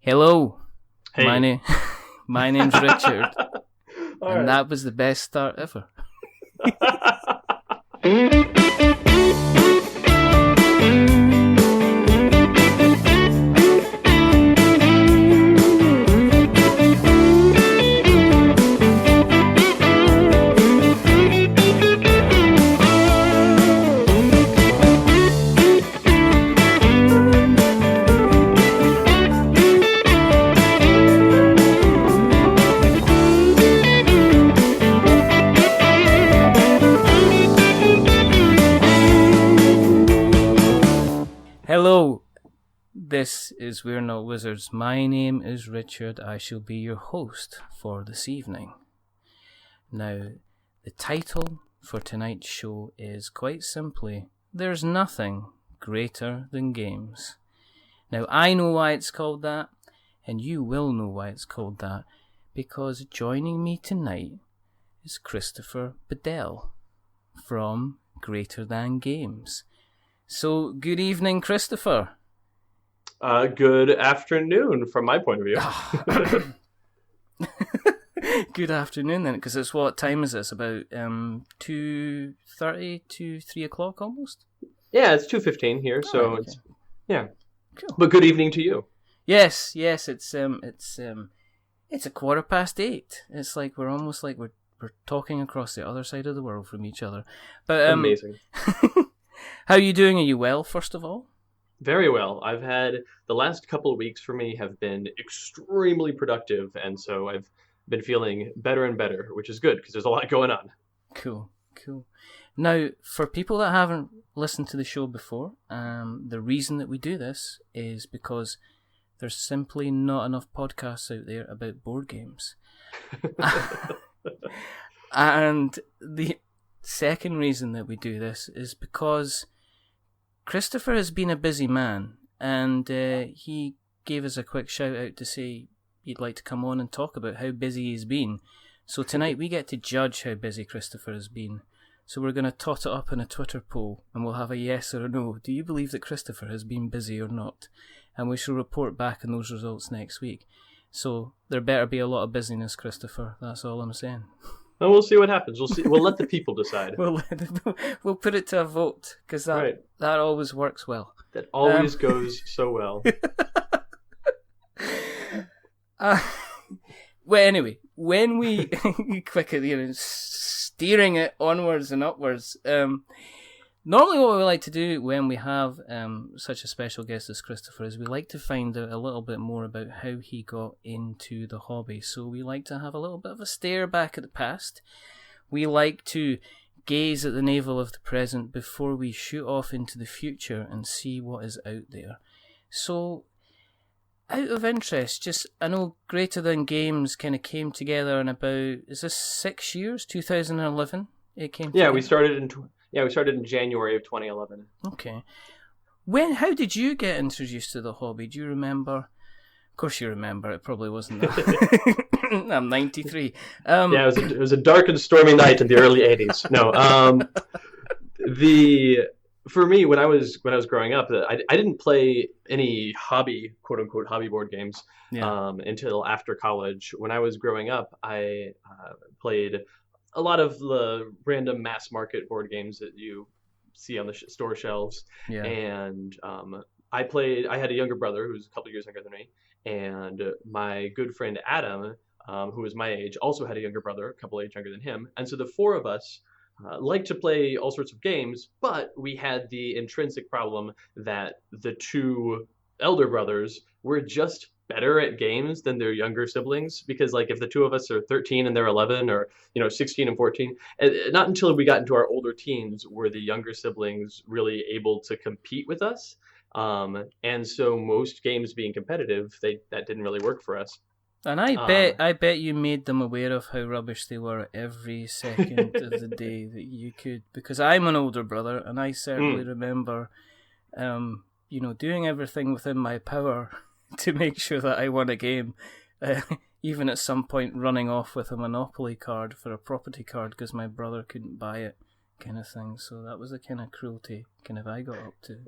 Hello. Hey. My name's Richard. And right. that was the best start ever. Hello, this is We're Not Wizards. My name is Richard. I shall be your host for this evening. Now, the title for tonight's show is quite simply, There's Nothing Greater Than Games. Now, I know why it's called that, and you will know why it's called that, because joining me tonight is Christopher Badell from Greater Than Games. So, good evening, Christopher. Good afternoon from my point of view. Good afternoon then, because it's what time is this? About 2:30 to 3 o'clock almost? Yeah, it's 2:15 here, so okay. It's yeah. Cool. But good evening to you. Yes, it's 8:15. It's like we're almost like we're talking across the other side of the world from each other. But amazing. How are you doing? Are you well, first of all? Very well. I've had the last couple of weeks for me have been extremely productive, and so I've been feeling better and better, which is good because there's a lot going on. Cool. Now, for people that haven't listened to the show before, the reason that we do this is because there's simply not enough podcasts out there about board games. And the second reason that we do this is because Christopher has been a busy man, and he gave us a quick shout out to say he'd like to come on and talk about how busy he's been. So tonight we get to judge how busy Christopher has been. So we're going to tot it up in a Twitter poll, and we'll have a yes or a no. Do you believe that Christopher has been busy or not? And we shall report back on those results next week. So there better be a lot of busyness, Christopher. That's all I'm saying. Well, we'll see what happens. We'll let the people decide. We'll put it to a vote, because that always works well. That always goes so well. Well, anyway, when we quickly steering it onwards and upwards, normally what we like to do when we have such a special guest as Christopher is we like to find out a little bit more about how he got into the hobby. So we like to have a little bit of a stare back at the past. We like to gaze at the navel of the present before we shoot off into the future and see what is out there. So, out of interest, I know Greater Than Games kind of came together in about, is this 6 years? 2011? It came together? We started in January of 2011. Okay. How did you get introduced to the hobby? Do you remember? Of course you remember. It probably wasn't that. I'm 93. It was a dark and stormy night in the early 80s. No. For me, when I was growing up, I didn't play any hobby, quote unquote, hobby board games until after college. When I was growing up, I played a lot of the random mass market board games that you see on the store shelves. Yeah. And I had a younger brother who was a couple years younger than me, and my good friend Adam, who was my age, also had a younger brother, a couple age younger than him. And so the four of us liked to play all sorts of games, but we had the intrinsic problem that the two elder brothers were just better at games than their younger siblings, because like if the two of us are 13 and they're 11, or 16 and 14, not until we got into our older teens were the younger siblings really able to compete with us, and so most games being competitive, that didn't really work for us. And I bet you made them aware of how rubbish they were every second of the day that you could, because I'm an older brother and I certainly remember doing everything within my power to make sure that I won a game, even at some point running off with a Monopoly card for a property card because my brother couldn't buy it, kind of thing. So that was the kind of cruelty I got up to.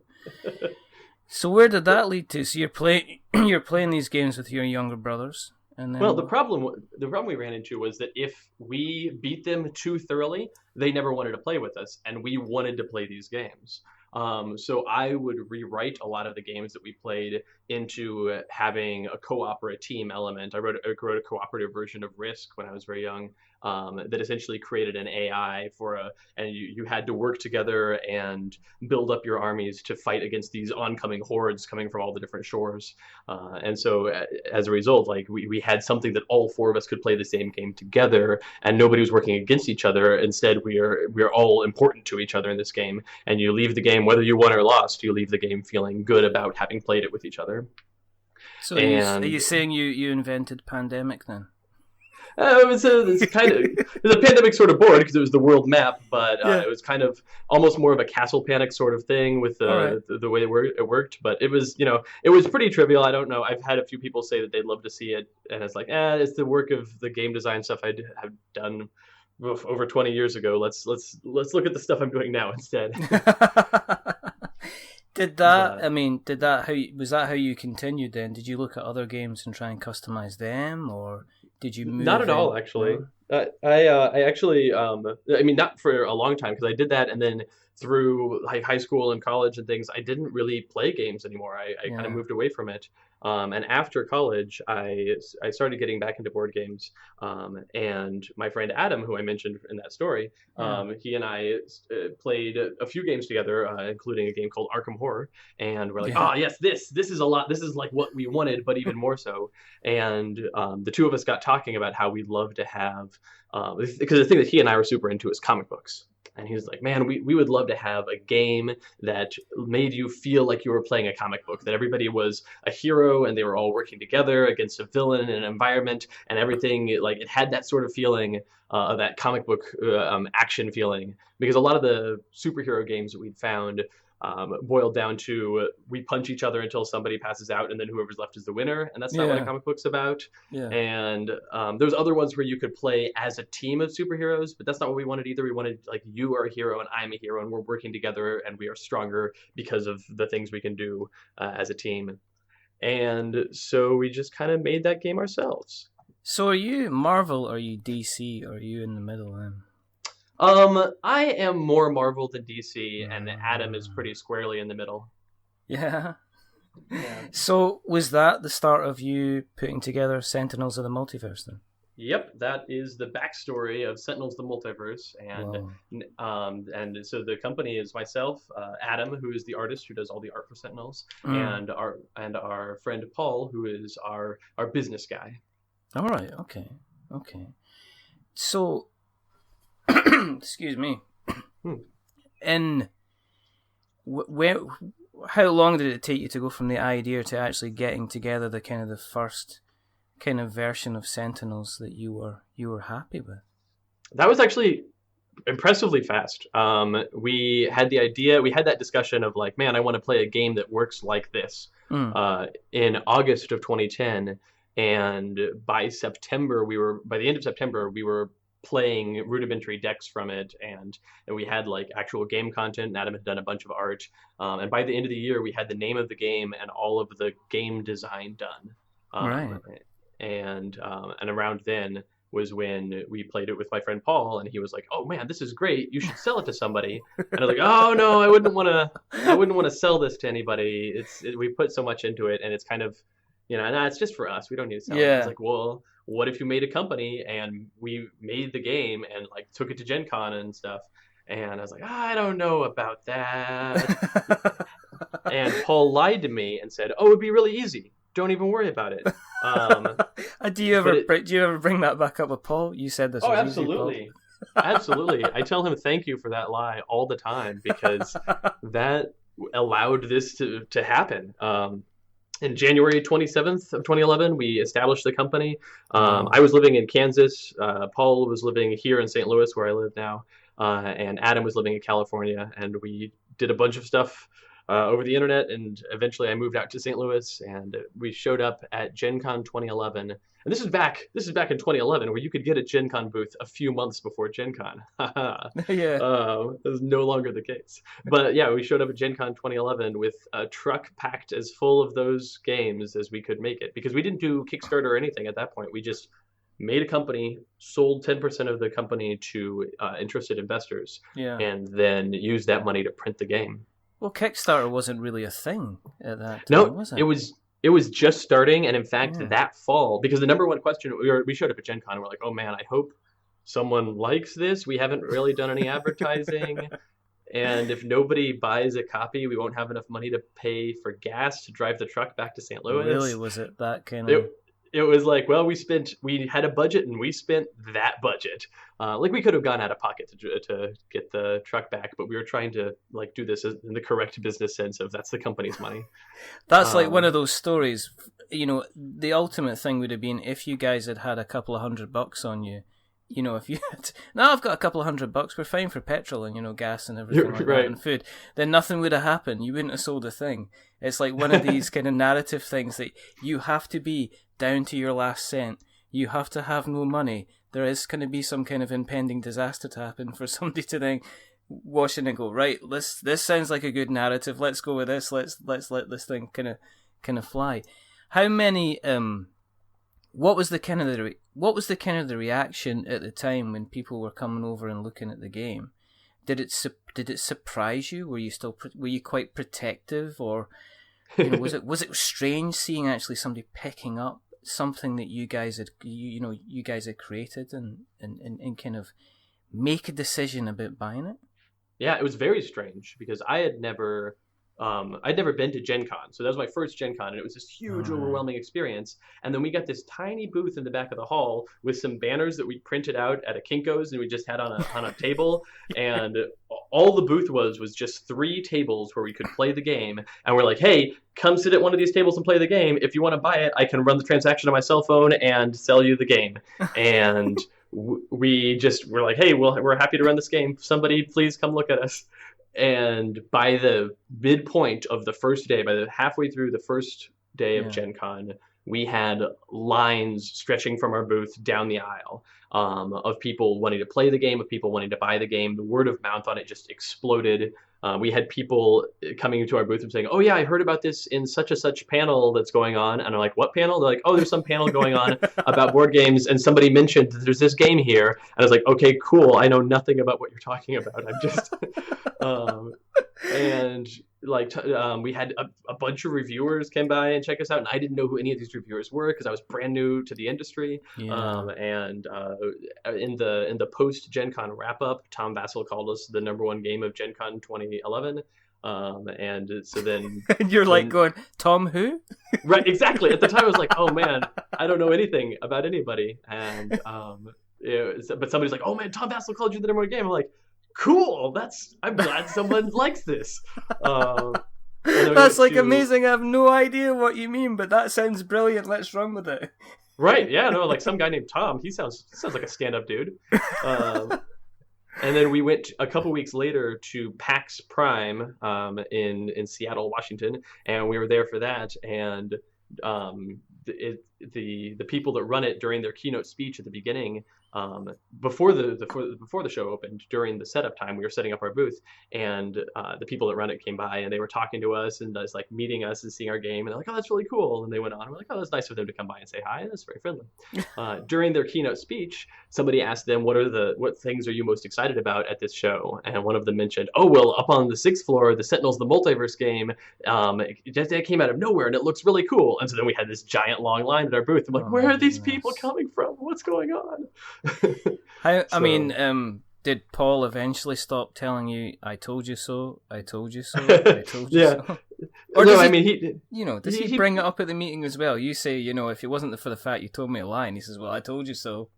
So where did that lead to? So you're playing these games with your younger brothers, and then well, the problem we ran into was that if we beat them too thoroughly, they never wanted to play with us, and we wanted to play these games. So I would rewrite a lot of the games that we played into having a co-op or a team element. I wrote a cooperative version of Risk when I was very young, that essentially created an AI and you had to work together and build up your armies to fight against these oncoming hordes coming from all the different shores. And so as a result, like we had something that all four of us could play the same game together, and nobody was working against each other. Instead, we are all important to each other in this game, and you leave the game, whether you won or lost, you leave the game feeling good about having played it with each other. So are you saying you invented Pandemic then? It's a pandemic sort of board because it was the world map, but it was kind of almost more of a Castle Panic sort of thing with the way it worked. But it was pretty trivial. I don't know. I've had a few people say that they'd love to see it, and it's like, it's the work of the game design stuff I have done over 20 years ago. Let's look at the stuff I'm doing now instead. Was that how you continued then? Did you look at other games and try and customize them, or did you move? Not at all, actually. I actually, not for a long time, because I did that, and then through like high school and college and things, I didn't really play games anymore. I kind of moved away from it. And after college, I started getting back into board games. And my friend Adam, who I mentioned in that story, he and I played a few games together, including a game called Arkham Horror. And we're like, yes, this is a lot. This is like what we wanted, but even more so. And the two of us got talking about how we'd love to have, because the thing that he and I were super into is comic books. And he was like, man, we would love to have a game that made you feel like you were playing a comic book, that everybody was a hero and they were all working together against a villain in an environment, and everything, like it had that sort of feeling, of that comic book action feeling. Because a lot of the superhero games that we'd found boiled down to we punch each other until somebody passes out, and then whoever's left is the winner, and that's not what a comic book's about. And there's other ones where you could play as a team of superheroes, but that's not what we wanted either. We wanted, like, you are a hero and I'm a hero, and we're working together and we are stronger because of the things we can do as a team. And so we just kind of made that game ourselves. So are you Marvel, or are you DC, or are you in the middle then? I am more Marvel than DC, and Adam is pretty squarely in the middle. Yeah. So was that the start of you putting together Sentinels of the Multiverse then? Yep, that is the backstory of Sentinels: The Multiverse, and so the company is myself, Adam, who is the artist who does all the art for Sentinels, and our friend Paul, who is our business guy. All right. Okay. So, excuse me. And how long did it take you to go from the idea to actually getting together the first kind of version of Sentinels that you were happy with? That was actually impressively fast. We had the idea, we had that discussion of like, man, I want to play a game that works like this in August of 2010. And by the end of September, we were playing rudimentary decks from it, and we had like actual game content, and Adam had done a bunch of art. And by the end of the year, we had the name of the game and all of the game design done. Right. And around then was when we played it with my friend Paul, and he was like, "Oh man, this is great! You should sell it to somebody." And I was like, "Oh no, I wouldn't want to sell this to anybody. We put so much into it, and it's kind of, it's just for us. We don't need to sell it." It's like, well, what if you made a company and we made the game and like took it to Gen Con and stuff? And I was like, I don't know about that. And Paul lied to me and said, "Oh, it'd be really easy. Don't even worry about it." Do you ever bring that back up with Paul? You said this. Oh, absolutely. Absolutely. I tell him thank you for that lie all the time, because that allowed this to happen. In January 27th of 2011, we established the company. I was living in Kansas. Paul was living here in St. Louis, where I live now. And Adam was living in California. And we did a bunch of stuff over the internet, and eventually I moved out to St. Louis, and we showed up at Gen Con 2011. And this is back in 2011, where you could get a Gen Con booth a few months before Gen Con. Yeah. That is no longer the case. But yeah, we showed up at Gen Con 2011 with a truck packed as full of those games as we could make it, because we didn't do Kickstarter or anything at that point. We just made a company, sold 10% of the company to interested investors, and then used that money to print the game. Well, Kickstarter wasn't really a thing at that time, was it? It was just starting, and in fact, that fall, because the number one question, we showed up at Gen Con, and we're like, oh man, I hope someone likes this. We haven't really done any advertising, and if nobody buys a copy, we won't have enough money to pay for gas to drive the truck back to St. Louis. Really, was it that kind of... It was like, well, we had a budget, and we spent that budget. Like, we could have gone out of pocket to get the truck back, but we were trying to like do this in the correct business sense of that's the company's money. That's like one of those stories. You know, the ultimate thing would have been if you guys had a couple of $100 on you. You know, if you had, now I've got a couple of $100, we're fine for petrol and, you know, gas and everything like that and food, then nothing would have happened. You wouldn't have sold a thing. It's like one of these kind of narrative things that you have to be down to your last cent. You have to have no money. There is going to be some kind of impending disaster to happen for somebody to then wash in and go, right, this sounds like a good narrative. Let's go with this. Let's let this thing kind of fly. How many, what was the kind of the reaction at the time when people were coming over and looking at the game? Did it surprise you? Were you quite protective, or you know, was it strange seeing actually somebody picking up something that you guys had created and kind of make a decision about buying it? Yeah, it was very strange because I'd never been to Gen Con. So that was my first Gen Con, and it was this huge, overwhelming experience. And then we got this tiny booth in the back of the hall with some banners that we printed out at a Kinko's and we just had on a table. And all the booth was just 3 tables where we could play the game. And we're like, hey, come sit at one of these tables and play the game. If you want to buy it, I can run the transaction on my cell phone and sell you the game. And we're like, hey, we're happy to run this game. Somebody please come look at us. And by the midpoint of the first day, by the halfway through the first day of Gen Con, we had lines stretching from our booth down the aisle of people wanting to play the game, of people wanting to buy the game. The word of mouth on it just exploded. We had people coming into our booth and saying, oh yeah, I heard about this in such and such panel that's going on. And I'm like, what panel? They're like, oh, there's some panel going on about board games. And somebody mentioned that there's this game here. And I was like, okay, cool. I know nothing about what you're talking about. I'm just, and like, we had a bunch of reviewers came by and check us out. And I didn't know who any of these reviewers were because I was brand new to the industry. Yeah. And in the post Gen Con wrap up, Tom Vassell called us the #1 game of Gen Con 2011. And so then you're like going, Tom who? Right, exactly. At the time I was like, oh man, I don't know anything about anybody. And but somebody's like, oh man, Tom Vassell called you the #1 game. I'm like, cool, I'm glad someone likes this. That's like amazing. I have no idea what you mean, but that sounds brilliant. Let's run with it. Right, yeah, no, like some guy named Tom. He sounds like a stand-up dude. And then we went a couple weeks later to PAX Prime in Seattle, Washington, and we were there for that. And the people that run it during their keynote speech at the beginning, before the show opened, during the setup time, we were setting up our booth, and the people that run it came by and they were talking to us and just like meeting us and seeing our game, and they're like, oh, that's really cool. And they went on, and we're like, oh, that's nice of them to come by and say hi. That's very friendly. During their keynote speech, somebody asked them, what things are you most excited about at this show? And one of them mentioned, oh, well, up on the 6th floor, the Sentinels, the Multiverse game, it came out of nowhere and it looks really cool. And so then we had this giant long line at our booth. I'm like, where are these people coming from? What's going on? I mean, did Paul eventually stop telling you, I told you so, I told you so, I told you so? Or does he bring it up at the meeting as well? You say, if it wasn't for the fact you told me a lie, and he says, well, I told you so.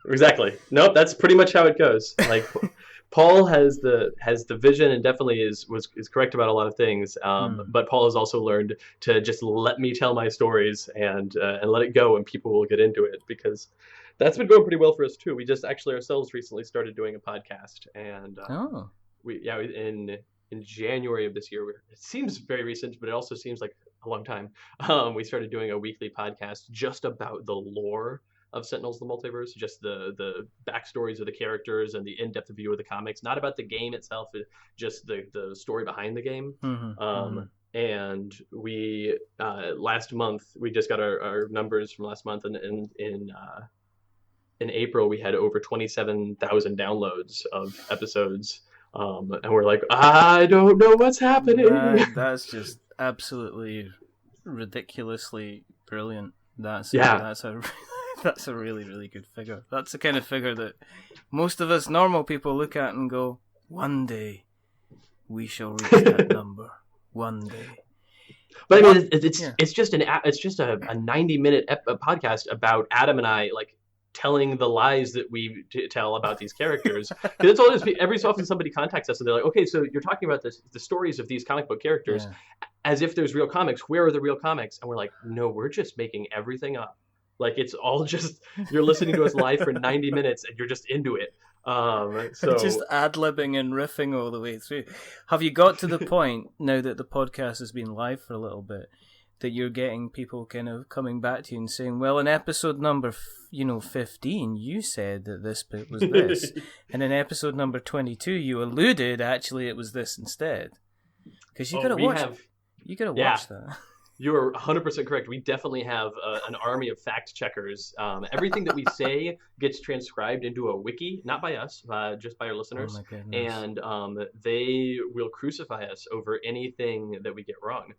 Exactly. Nope, that's pretty much how it goes. Like, Paul has the vision and definitely is correct about a lot of things. But Paul has also learned to just let me tell my stories and let it go, and people will get into it, because that's been going pretty well for us too. We just actually ourselves recently started doing a podcast, and in January of this year. It seems very recent, but it also seems like a long time. We started doing a weekly podcast just about the lore of Sentinels: The Multiverse, just the backstories of the characters and the in-depth view of the comics, not about the game itself, just the story behind the game. And we last month we just got our numbers from last month, and in April we had over 27,000 downloads of episodes, and we're like, I don't know what's happening. That's just absolutely ridiculously brilliant. That's a really, really good figure. That's the kind of figure that most of us normal people look at and go, one day we shall reach that number. One day. But I mean, it's just a 90-minute podcast about Adam and I like telling the lies that we tell about these characters. Because it's all this. Every so often somebody contacts us and they're like, okay, so you're talking about the stories of these comic book characters as if there's real comics. Where are the real comics? And we're like, no, we're just making everything up. Like, it's all just, you're listening to us live for 90 minutes and you're just into it. So just ad-libbing and riffing all the way through. Have you got to the point, now that the podcast has been live for a little bit, that you're getting people kind of coming back to you and saying, well, in episode number 15 you said that this bit was this, and in episode number 22 you alluded actually it was this instead? Because you gotta watch that. You're 100% correct. We definitely have an army of fact checkers. Everything that we say gets transcribed into a wiki, not by us, just by our listeners. Oh my goodness. And they will crucify us over anything that we get wrong.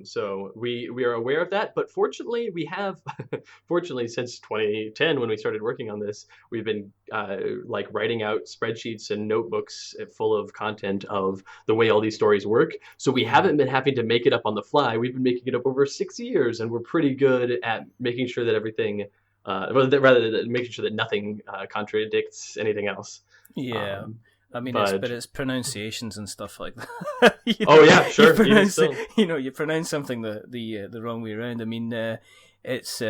So we are aware of that. But fortunately, we have, since 2010, when we started working on this, we've been like writing out spreadsheets and notebooks full of content of the way all these stories work. So we haven't been having to make it up on the fly. We've been making it up over 6 years, and we're pretty good at making sure that everything, rather than making sure that nothing contradicts anything else. Yeah. I mean, it's pronunciations and stuff like that. Oh yeah, sure. You pronounce something the wrong way around. I mean, it's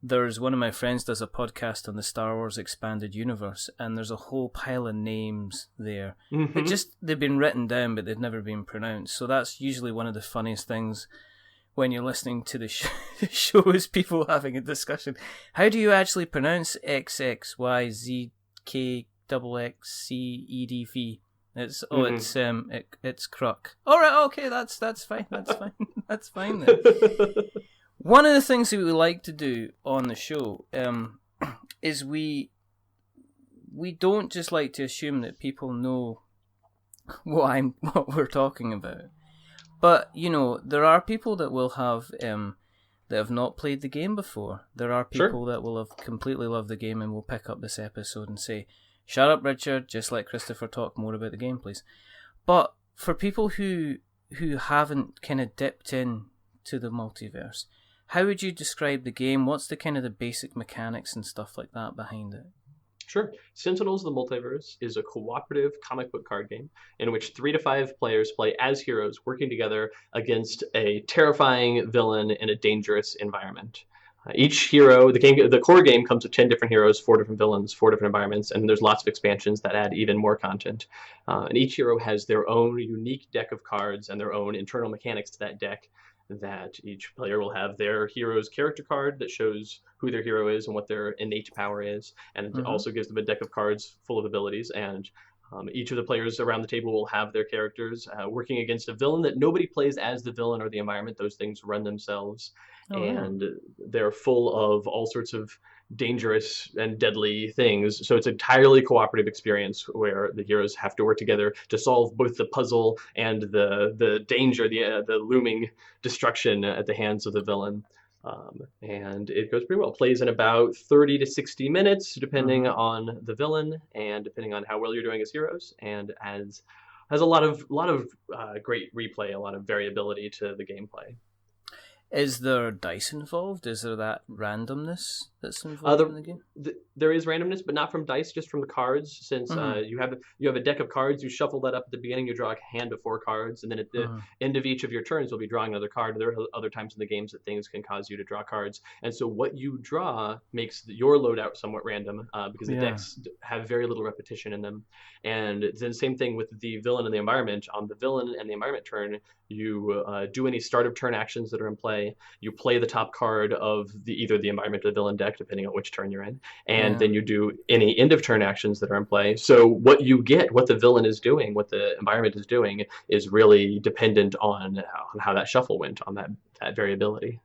there's one of my friends does a podcast on the Star Wars Expanded Universe, and there's a whole pile of names there. They've been written down, but they've never been pronounced. So that's usually one of the funniest things when you're listening to the show is people having a discussion. How do you actually pronounce XXYZKXXCEDV? It's Kruk. All right, okay, that's fine. That's fine. That's fine then. One of the things that we like to do on the show is we don't just like to assume that people know what we're talking about. But, there are people that will have that have not played the game before. There are people that will have completely loved the game and will pick up this episode and say, shut up, Richard, just let Christopher talk more about the game, please. But for people who haven't kind of dipped in to the multiverse, how would you describe the game? What's the kind of the basic mechanics and stuff like that behind it? Sure. Sentinels: The Multiverse is a cooperative comic book card game in which 3 to 5 players play as heroes working together against a terrifying villain in a dangerous environment. Each hero, the core game comes with 10 different heroes, 4 different villains, 4 different environments, and there's lots of expansions that add even more content. And each hero has their own unique deck of cards and their own internal mechanics to that deck, that each player will have their hero's character card that shows who their hero is and what their innate power is, and it also gives them a deck of cards full of abilities. And each of the players around the table will have their characters working against a villain that nobody plays as the villain or the environment. Those things run themselves, and they're full of all sorts of dangerous and deadly things. So it's an entirely cooperative experience where the heroes have to work together to solve both the puzzle and the danger, the looming destruction at the hands of the villain. And it goes pretty well. It plays in about 30 to 60 minutes, depending on the villain and depending on how well you're doing as heroes, and has a lot of great replay, a lot of variability to the gameplay. Is there dice involved? Is there that randomness that's involved in the game? There is randomness, but not from dice, just from the cards. Since you have a deck of cards, you shuffle that up at the beginning. You draw a hand of 4 cards, and then at the end of each of your turns, you'll be drawing another card. There are other times in the games that things can cause you to draw cards, and so what you draw makes your loadout somewhat random because the decks have very little repetition in them. And then same thing with the villain and the environment. On the villain and the environment turn, you do any start of turn actions that are in play. You play the top card of either the environment or the villain deck, depending on which turn you're in, and then you do any end of turn actions that are in play. So what you get, what the villain is doing, what the environment is doing, is really dependent on how that shuffle went, on that variability.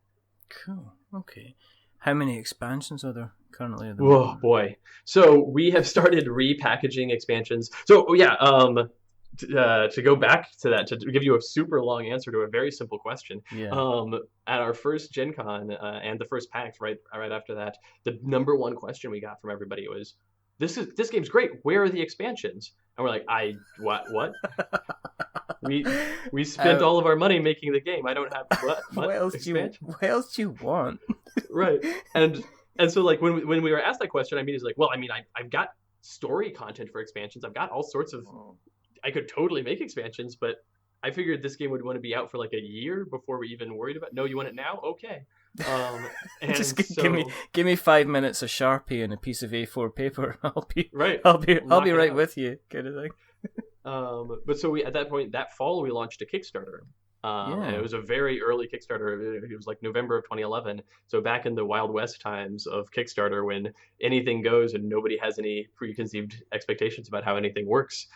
Cool. Okay. How many expansions are there currently? Oh boy! So we have started repackaging expansions. So to go back to that, to give you a super long answer to a very simple question. At our first Gen Con and the first PAX, right after that, the number one question we got from everybody was, "This game's great. Where are the expansions?" And we're like, what? we spent all of our money making the game. I don't have what else do you want? Right. And so like when we were asked that question, I mean, it's like, well, I mean, I've got story content for expansions. I've got all sorts of. I could totally make expansions, but I figured this game would want to be out for like a year before we even worried about. No, you want it now? Okay. Just give me 5 minutes of Sharpie and a piece of A4 paper. I'll be right with you, kind of thing. But so at that point, that fall, we launched a Kickstarter. And it was a very early Kickstarter. It was like November of 2011. So back in the Wild West times of Kickstarter, when anything goes and nobody has any preconceived expectations about how anything works.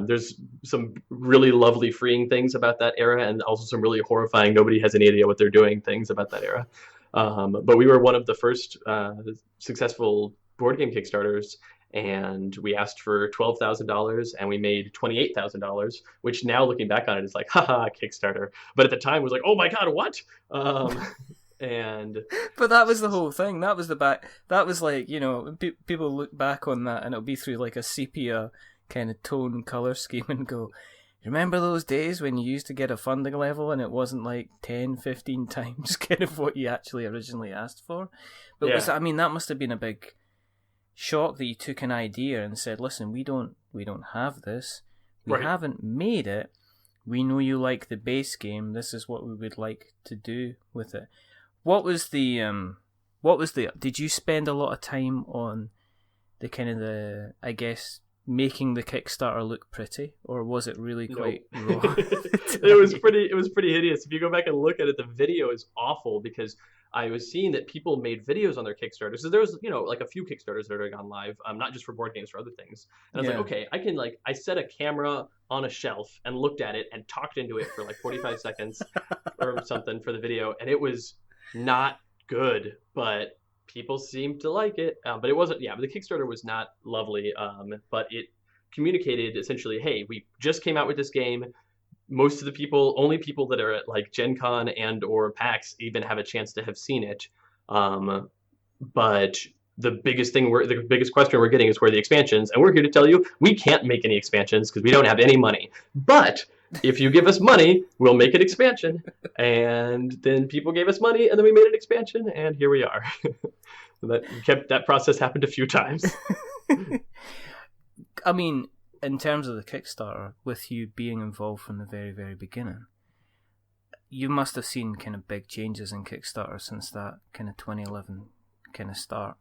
There's some really lovely freeing things about that era, and also some really horrifying, nobody has any idea what they're doing things about that era. But we were one of the first successful board game Kickstarters. And we asked for $12,000 and we made $28,000, which now looking back on it is like, haha, Kickstarter. But at the time it was like, oh my God, what? But that was the whole thing. That was like, people look back on that and it'll be through like a sepia kind of tone color scheme and go, remember those days when you used to get a funding level and it wasn't like 10, 15 times kind of what you actually originally asked for? But that must have been a big shock that you took an idea and said, listen, we don't have this. We haven't made it. We know you like the base game. This is what we would like to do with it. Did you spend a lot of time on I guess, making the Kickstarter look pretty, or was it really quite raw? It was pretty hideous. If you go back and look at it, the video is awful because I was seeing that people made videos on their Kickstarter. So there was, like a few Kickstarters that are gone live, not just for board games, for other things. And I was like, okay, I set a camera on a shelf and looked at it and talked into it for like 45 seconds or something for the video. And it was not good, but people seemed to like it. But it wasn't, but the Kickstarter was not lovely. But it communicated essentially, hey, we just came out with this game. Most of the only people that are at like Gen Con and or PAX even have a chance to have seen it. But the biggest question we're getting is where are the expansions? And we're here to tell you we can't make any expansions because we don't have any money. But if you give us money, we'll make an expansion. And then people gave us money and then we made an expansion and here we are. That process happened a few times. I mean, in terms of the Kickstarter, with you being involved from the very, very beginning, you must have seen kind of big changes in Kickstarter since that kind of 2011 kind of start.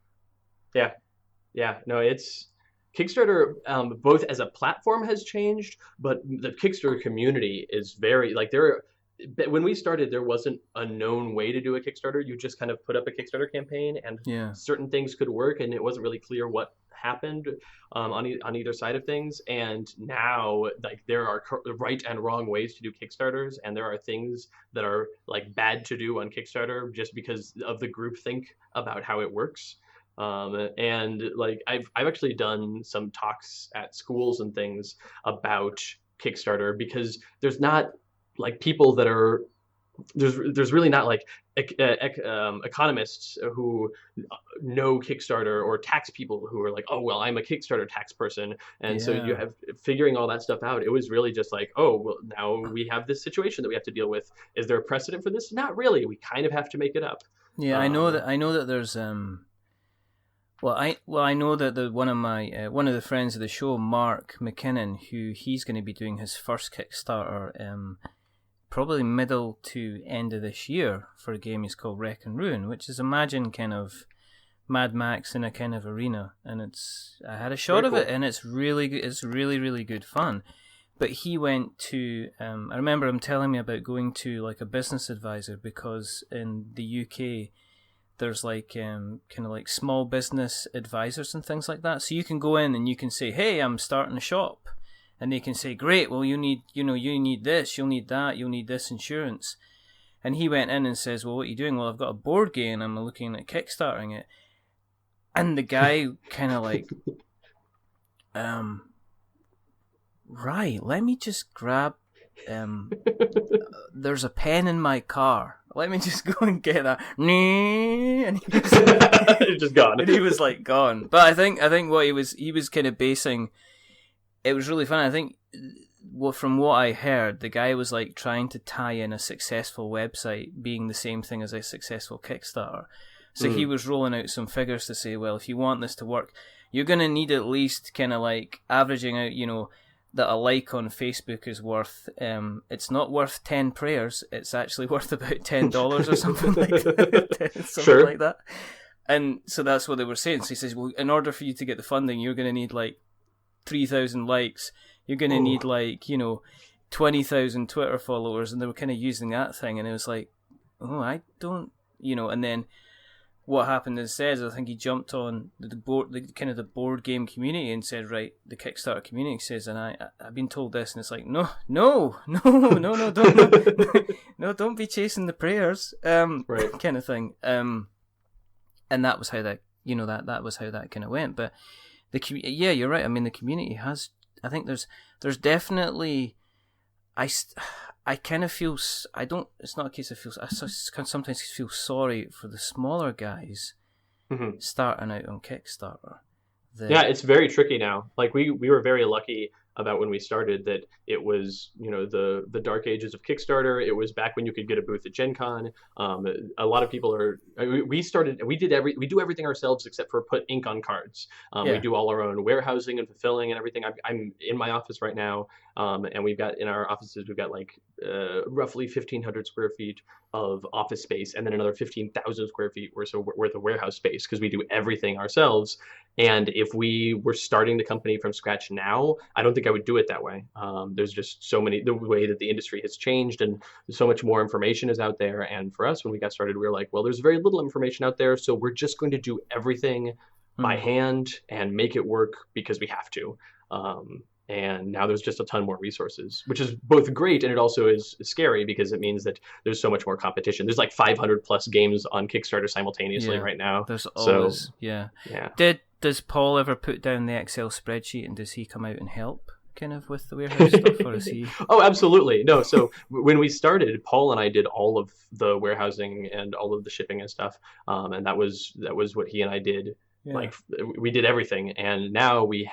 No, it's Kickstarter, both as a platform has changed, but the Kickstarter community is very, like, when we started, there wasn't a known way to do a Kickstarter. You just kind of put up a Kickstarter campaign and certain things could work, and it wasn't really clear what happened on either side of things. And now, like, there are right and wrong ways to do Kickstarters, and there are things that are like bad to do on Kickstarter just because of the groupthink about how it works. And like I've actually done some talks at schools and things about Kickstarter because there's not like people that are there's really not like economists who know Kickstarter, or tax people who are like, oh well, I'm a Kickstarter tax person, and so you have figuring all that stuff out. It was really just like, oh well, now we have this situation that we have to deal with. Is there a precedent for this? Not really. We kind of have to make it up. Yeah, I know that there's I know that one of the friends of the show, Mark McKinnon, who he's going to be doing his first Kickstarter probably middle to end of this year for a game he's called Wreck and Ruin, which is, imagine, kind of Mad Max in a kind of arena, and I had a shot of it, and it's really good. It's really, really good fun. But he went to I remember him telling me about going to like a business advisor, because in the UK there's like kind of like small business advisors and things like that. So you can go in and you can say, hey, I'm starting a shop. And they can say, great, well, you need this, you'll need that, you'll need this insurance. And he went in and says, well, what are you doing? Well, I've got a board game, I'm looking at kickstarting it. And the guy kind of like, right, let me just grab, there's a pen in my car. Let me just go and get that. And he was just gone. And he was like gone. But I think what he was kind of basing, it was really fun. I think from what I heard, the guy was like trying to tie in a successful website being the same thing as a successful Kickstarter. So he was rolling out some figures to say, well, if you want this to work, you're going to need at least kind of like averaging out, that a like on Facebook is worth, it's not worth 10 prayers, it's actually worth about $10 or something like that. Something like that. And so that's what they were saying. So he says, well, in order for you to get the funding, you're going to need like 3,000 likes, you're going to need like 20,000 Twitter followers, and they were kind of using that thing, and it was like, oh, I don't, and then what happened instead is I think he jumped on the board game community and said, right, the Kickstarter community says, and I've been told this, and it's like, no, don't be chasing the prayers, right, kind of thing, and that was how that that was how that kind of went. But yeah, you're right. I mean, the community has. I think there's definitely. I kind of feel. I don't. It's not a case of feel. I can sometimes feel sorry for the smaller guys starting out on Kickstarter. Yeah, it's very tricky now. Like we were very lucky about when we started that it was the dark ages of Kickstarter. It was back when you could get a booth at Gen Con. A lot of people we do everything ourselves except for put ink on cards. We do all our own warehousing and fulfilling and everything. I'm in my office right now, and we've got in our offices like roughly 1,500 square feet of office space, and then another 15,000 square feet worth of warehouse space, because we do everything ourselves. And if we were starting the company from scratch now, I don't think I would do it that way. There's just the way that the industry has changed, and so much more information is out there. And for us, when we got started, we were like, well, there's very little information out there, so we're just going to do everything by hand and make it work because we have to. And now there's just a ton more resources, which is both great, and it also is scary because it means that there's so much more competition. There's like 500 plus games on Kickstarter simultaneously right now. There's always, yeah. Does Paul ever put down the Excel spreadsheet, and does he come out and help kind of with the warehouse stuff, or is he? Oh, absolutely. No, so when we started, Paul and I did all of the warehousing and all of the shipping and stuff, and that was what he and I did. Yeah. Like we did everything, and now we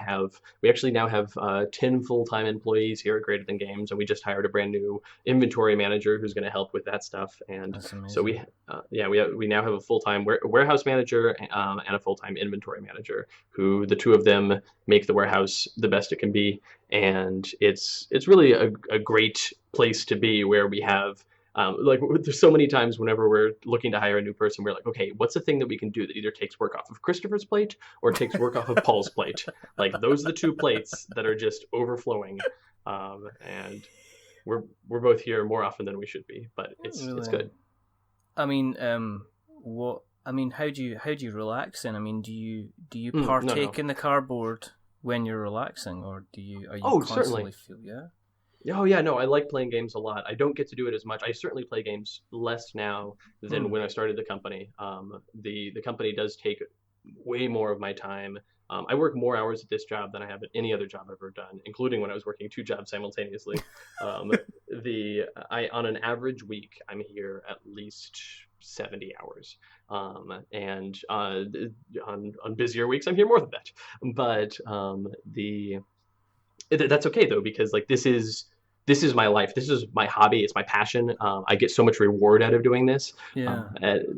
actually now have 10 full-time employees here at Greater Than Games, and we just hired a brand new inventory manager who's going to help with that stuff. And so we now have a full-time warehouse manager and a full-time inventory manager, who the two of them make the warehouse the best it can be. And it's really a great place to be, where we have. There's so many times whenever we're looking to hire a new person, we're like, okay, what's the thing that we can do that either takes work off of Christopher's plate or takes work off of Paul's plate? Like, those are the two plates that are just overflowing. And we're both here more often than we should be, but it's good. I mean, how do you relax then? I mean, do you partake in the cardboard when you're relaxing, or are you constantly certainly. Oh yeah, no, I like playing games a lot. I don't get to do it as much. I certainly play games less now than when I started the company. The company does take way more of my time. I work more hours at this job than I have at any other job I've ever done, including when I was working 2 jobs simultaneously. On an average week, I'm here at least 70 hours. And on busier weeks, I'm here more than that. But that's okay though, because like this is my life. This is my hobby. It's my passion. I get so much reward out of doing this. Yeah.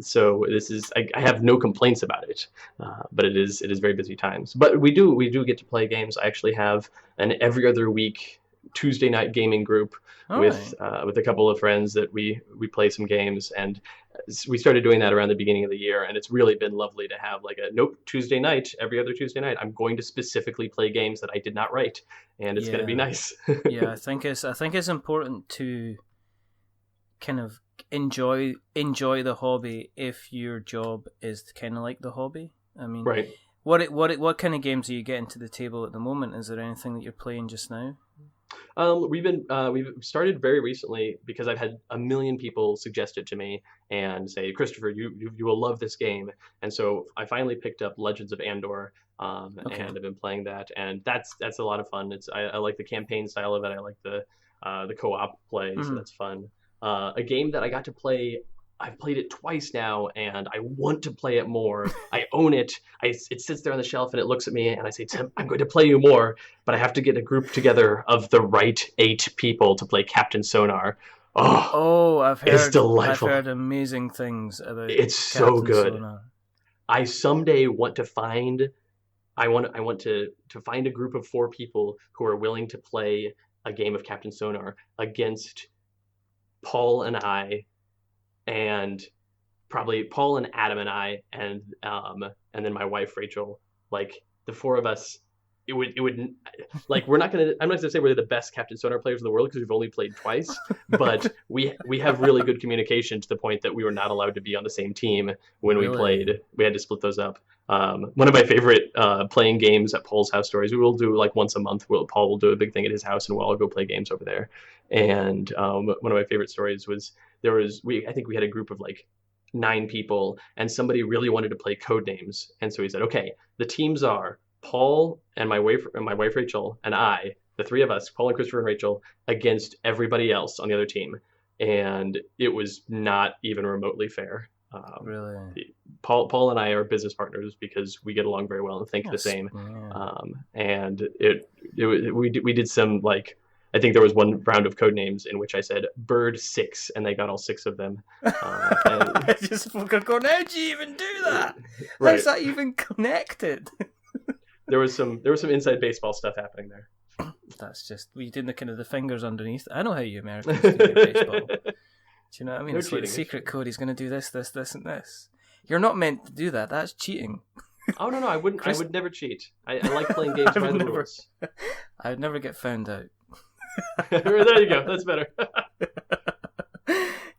So this is, I have no complaints about it. But it is very busy times. But we do get to play games. I actually have an every other week Tuesday night gaming group with a couple of friends that we play some games, and we started doing that around the beginning of the year, and it's really been lovely to have like Tuesday night, every other Tuesday night I'm going to specifically play games that I did not write, and it's going to be nice. Yeah, I think it's important to kind of enjoy the hobby if your job is kind of like the hobby. I mean, right. What kind of games are you getting to the table at the moment? Is there anything that you're playing just now? We've started very recently because I've had a million people suggest it to me and say, Christopher, you will love this game. And so I finally picked up Legends of Andor, and I've been playing that, and that's a lot of fun. I like the campaign style of it. I like the co-op play, so that's fun. A game that I got to play, I've played it twice now, and I want to play it more. I own it. It sits there on the shelf, and it looks at me, and I say, Tim, I'm going to play you more, but I have to get a group together of the right 8 people to play Captain Sonar. It's delightful. I've heard amazing things about it. It's Captain so good. Sonar. I someday want to find. I want to find a group of 4 people who are willing to play a game of Captain Sonar against Paul and I. And probably Paul and Adam and I, and then my wife Rachel, like the 4 of us, it would like I'm not gonna say we're the best Captain Sonar players in the world because we've only played twice, but we have really good communication to the point that we were not allowed to be on the same team when we played. We had to split those up. One of my favorite playing games at Paul's house stories, we will do like once a month. Paul will do a big thing at his house, and we'll all go play games over there. And one of my favorite stories was I think we had a group of like 9 people, and somebody really wanted to play Codenames, and so he said, okay, the teams are Paul and my wife Rachel and I, the 3 of us, Paul and Christopher and Rachel, against everybody else on the other team, and it was not even remotely fair. Really? Paul and I are business partners because we get along very well and think the same. Yeah. And we did some, like, I think there was one round of Codenames in which I said Bird 6, and they got all 6 of them. I just fucking going, how'd you even do that? Right. How's that even connected? There was some inside baseball stuff happening there. That's just, we did the kind of the fingers underneath. I know how you Americans do your baseball. Do you know what I mean? It's like the secret code. He's going to do this, this, this, and this. You're not meant to do that. That's cheating. Oh no, I wouldn't. I would never cheat. I like playing games by the rules. I would never get found out. There you go. That's better.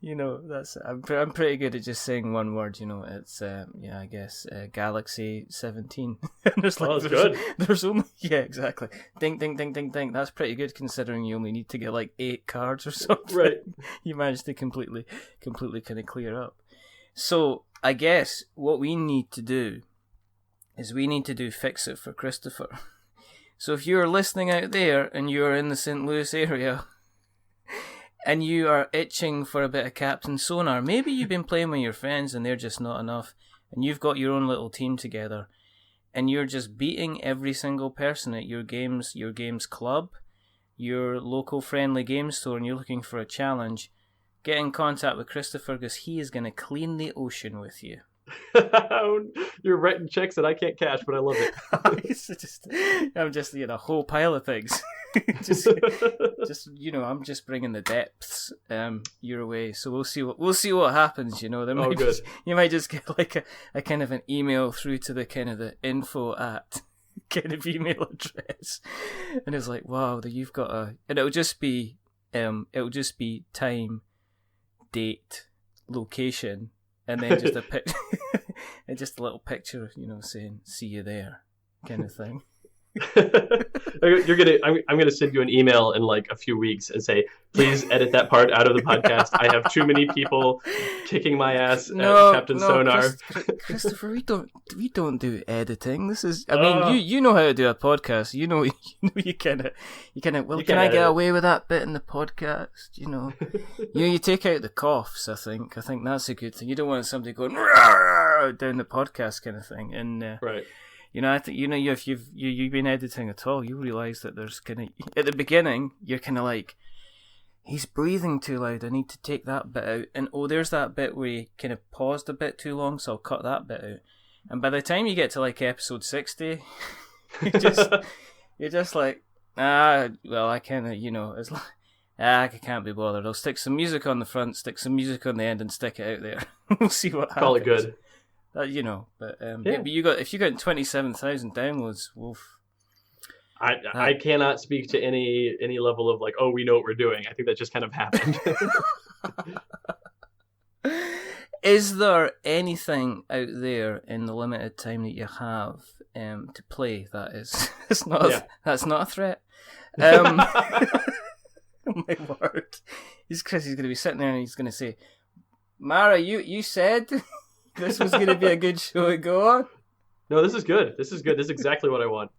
You know, I'm pretty good at just saying one word. You know, it's I guess Galaxy 17. There's like, that's good. There's only exactly. Ding ding ding ding ding. That's pretty good considering you only need to get like 8 cards or something. Right. You managed to completely kind of clear up. So I guess what we need to do is we need to do Fix It for Christopher. So if you're listening out there and you're in the St. Louis area and you are itching for a bit of Captain Sonar, maybe you've been playing with your friends and they're just not enough, and you've got your own little team together and you're just beating every single person at your games club, your local friendly game store, and you're looking for a challenge, get in contact with Christopher because he is going to clean the ocean with you. You're writing checks that I can't cash, but I love it. I'm just a whole pile of things. just I'm just bringing the depths your way. So we'll see what happens. You know, you might just get like a kind of an email through to the kind of the info at kind of email address, and it's like, wow, you've got and it'll just be time, date, location. And then just a and just a little picture, saying "see you there," kind of thing. I'm gonna send you an email in like a few weeks and say, please edit that part out of the podcast. I have too many people kicking my ass at Captain Sonar. Christopher, we don't do editing. This is, I mean, you know how to do a podcast. You know you kind of. Well, can I get away with that bit in the podcast? You take out the coughs. I think that's a good thing. You don't want somebody going down the podcast kind of thing. And right. I think if you've been editing at all, you realise that there's kind of at the beginning you're kind of like, he's breathing too loud. I need to take that bit out, and there's that bit where he kind of paused a bit too long, so I'll cut that bit out. And by the time you get to like episode 60, you're just like, well, I kind of it's like, I can't be bothered. I'll stick some music on the front, stick some music on the end, and stick it out there. We'll see what happens. Call it good. But if you got 27,000 downloads, woof. I cannot speak to any level of like, oh, we know what we're doing. I think that just kind of happened. Is there anything out there in the limited time that you have to play that is that's not a threat? Oh my word. Chris is going to be sitting there and he's going to say, Mara, you said this was going to be a good show to go on? No, this is good. This is exactly what I want.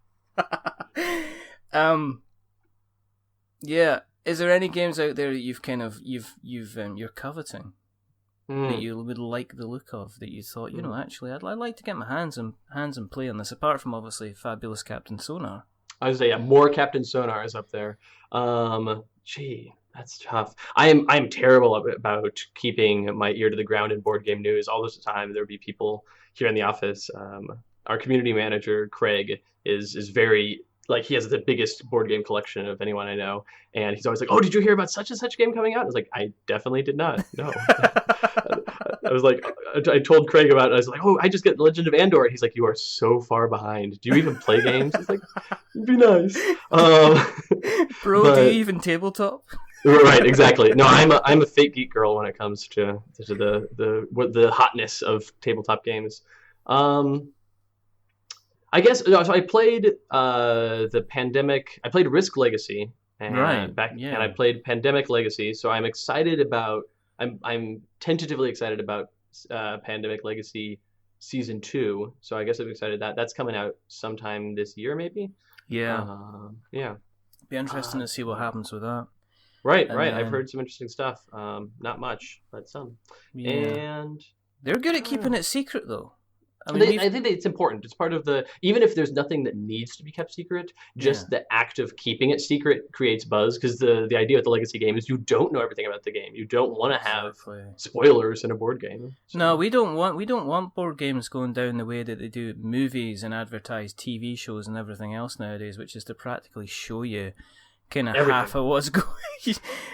Yeah. Is there any games out there that you're coveting that you would like the look of, that you thought, actually I'd like to get my hands and play on this, apart from obviously fabulous Captain Sonar? I would say more Captain Sonar is up there. That's tough. I'm terrible about keeping my ear to the ground in board game news. All this time there would be people here in the office. Our community manager, Craig, is very, like, he has the biggest board game collection of anyone I know. And he's always like, oh, did you hear about such and such game coming out? I was like, I definitely did not. No. I was like, I told Craig about it. I was like, oh, I just get Legend of Andor. And he's like, you are so far behind. Do you even play games? I was like, it'd be nice. Bro, do you even tabletop? Right, exactly. No, I'm a fake geek girl when it comes to the hotness of tabletop games. I guess so. I played the Pandemic. I played Risk Legacy, and I played Pandemic Legacy. So I'm excited about. I'm tentatively excited about Pandemic Legacy Season 2. So I guess I'm excited that's coming out sometime this year, maybe. Yeah. Yeah. Be interesting to see what happens with that. Right. I've heard some interesting stuff. Not much, but some. Yeah. And they're good at keeping it secret, though. I think that it's important. It's part of even if there's nothing that needs to be kept secret, just the act of keeping it secret creates buzz, because the idea with the Legacy game is you don't know everything about the game. You don't want to have spoilers in a board game. So. No, we don't want board games going down the way that they do movies and advertised TV shows and everything else nowadays, which is to practically show you kind of half of what's going,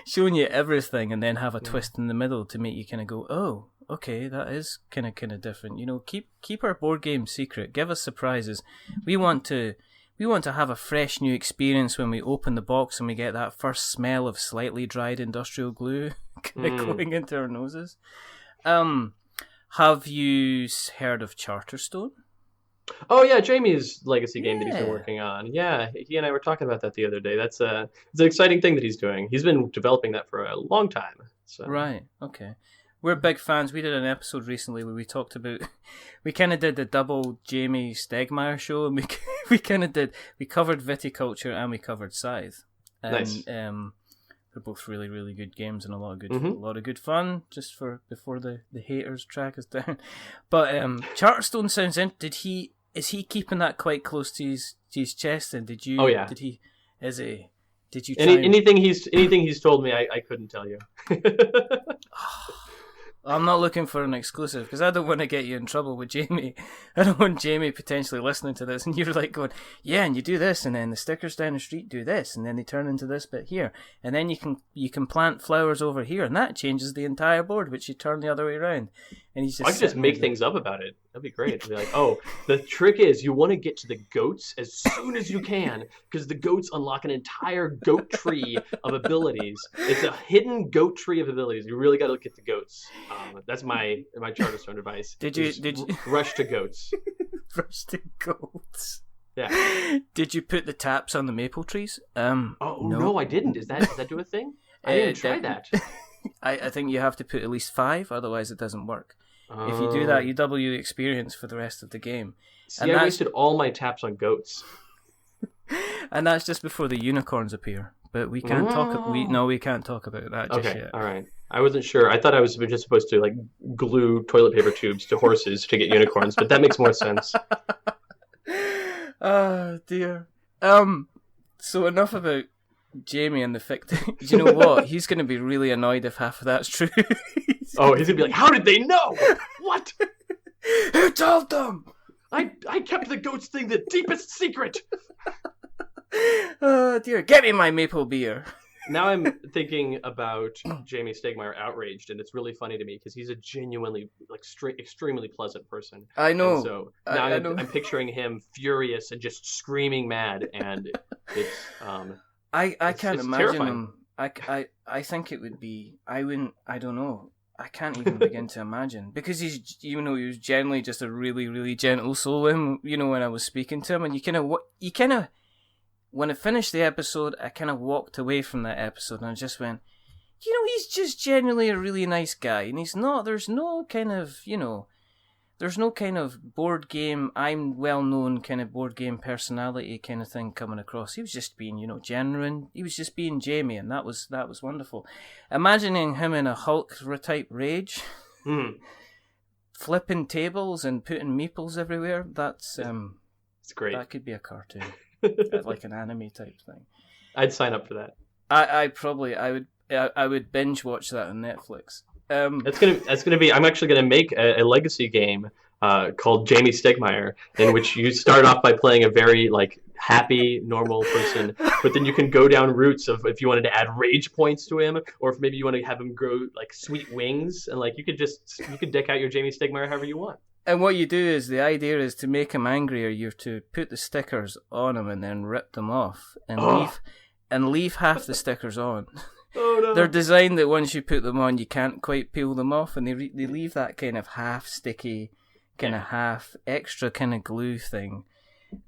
showing you everything, and then have a twist in the middle to make you kind of go, oh, okay, that is kind of different. Keep our board game secret. Give us surprises. We want to have a fresh new experience when we open the box and we get that first smell of slightly dried industrial glue kind of going into our noses. Have you heard of Charterstone? Oh yeah, Jamey's Legacy game that he's been working on. Yeah, he and I were talking about that the other day. It's an exciting thing that he's doing. He's been developing that for a long time. So. Right. Okay. We're big fans. We did an episode recently where we talked about, we kind of did the double Jamey Stegmaier show, and we covered Viticulture and we covered Scythe. And, nice. They're both really, really good games and a lot of good fun. Just before the haters track us down. But Charterstone sounds in. Is he keeping that quite close to his chest? And did you? Oh yeah. Did he? Is he? Did you? Anything he's told me, I couldn't tell you. I'm not looking for an exclusive because I don't want to get you in trouble with Jamey. I don't want Jamey potentially listening to this and you're like going, yeah, and you do this, and then the stickers down the street do this, and then they turn into this bit here, and then you can plant flowers over here, and that changes the entire board, which you turn the other way around. And he's just I could just make things up about it. That'd be great. Be like, oh, the trick is you want to get to the goats as soon as you can, because the goats unlock an entire goat tree of abilities. It's a hidden goat tree of abilities. You really got to look at the goats. That's my Charterstone advice. Did you rush to goats? Rush to goats. Yeah. Did you put the taps on the maple trees? No, I didn't. Does that do a thing? I didn't try that. I think you have to put at least 5, otherwise it doesn't work. If you do that, you double your experience for the rest of the game. See, I wasted all my taps on goats. And that's just before the unicorns appear. But we can't talk. We can't talk about that just yet. All right. I wasn't sure. I thought I was just supposed to like glue toilet paper tubes to horses to get unicorns, but that makes more sense. Oh dear. So enough about Jamey and the fictive. Do you know what? He's going to be really annoyed if half of that's true. He's going to be like, "How did they know? What? Who told them? I kept the goats thing the deepest secret." Oh dear, get me my maple beer. Now I'm thinking about Jamey Stegmaier Outraged, and it's really funny to me because he's a genuinely extremely pleasant person. I know. And so now I'm picturing him furious and just screaming mad, and it's I can't imagine terrifying. him. I think it would be. I don't know. I can't even begin to imagine, because he was generally just a really, really gentle soul. When I was speaking to him, and you kind of. When I finished the episode, I kind of walked away from that episode and I just went, he's just generally a really nice guy. And there's no kind of board game, I'm well-known kind of board game personality kind of thing coming across. He was just being, genuine. He was just being Jamey, and that was wonderful. Imagining him in a Hulk-type rage, flipping tables and putting meeples everywhere, it's great. That could be a cartoon. Like an anime type thing. I'd sign up for that. I would binge watch that on Netflix. That's gonna be. I'm actually gonna make a legacy game called Jamey Stegmaier, in which you start off by playing a very like happy, normal person, but then you can go down routes of if you wanted to add rage points to him, or if maybe you want to have him grow like sweet wings, and like you could deck out your Jamey Stegmaier however you want. And what you do is, the idea is to make him angrier, you have to put the stickers on him and then rip them off and leave half the stickers on. Oh no. They're designed that once you put them on, you can't quite peel them off, and they leave that kind of half sticky, kind of half extra kind of glue thing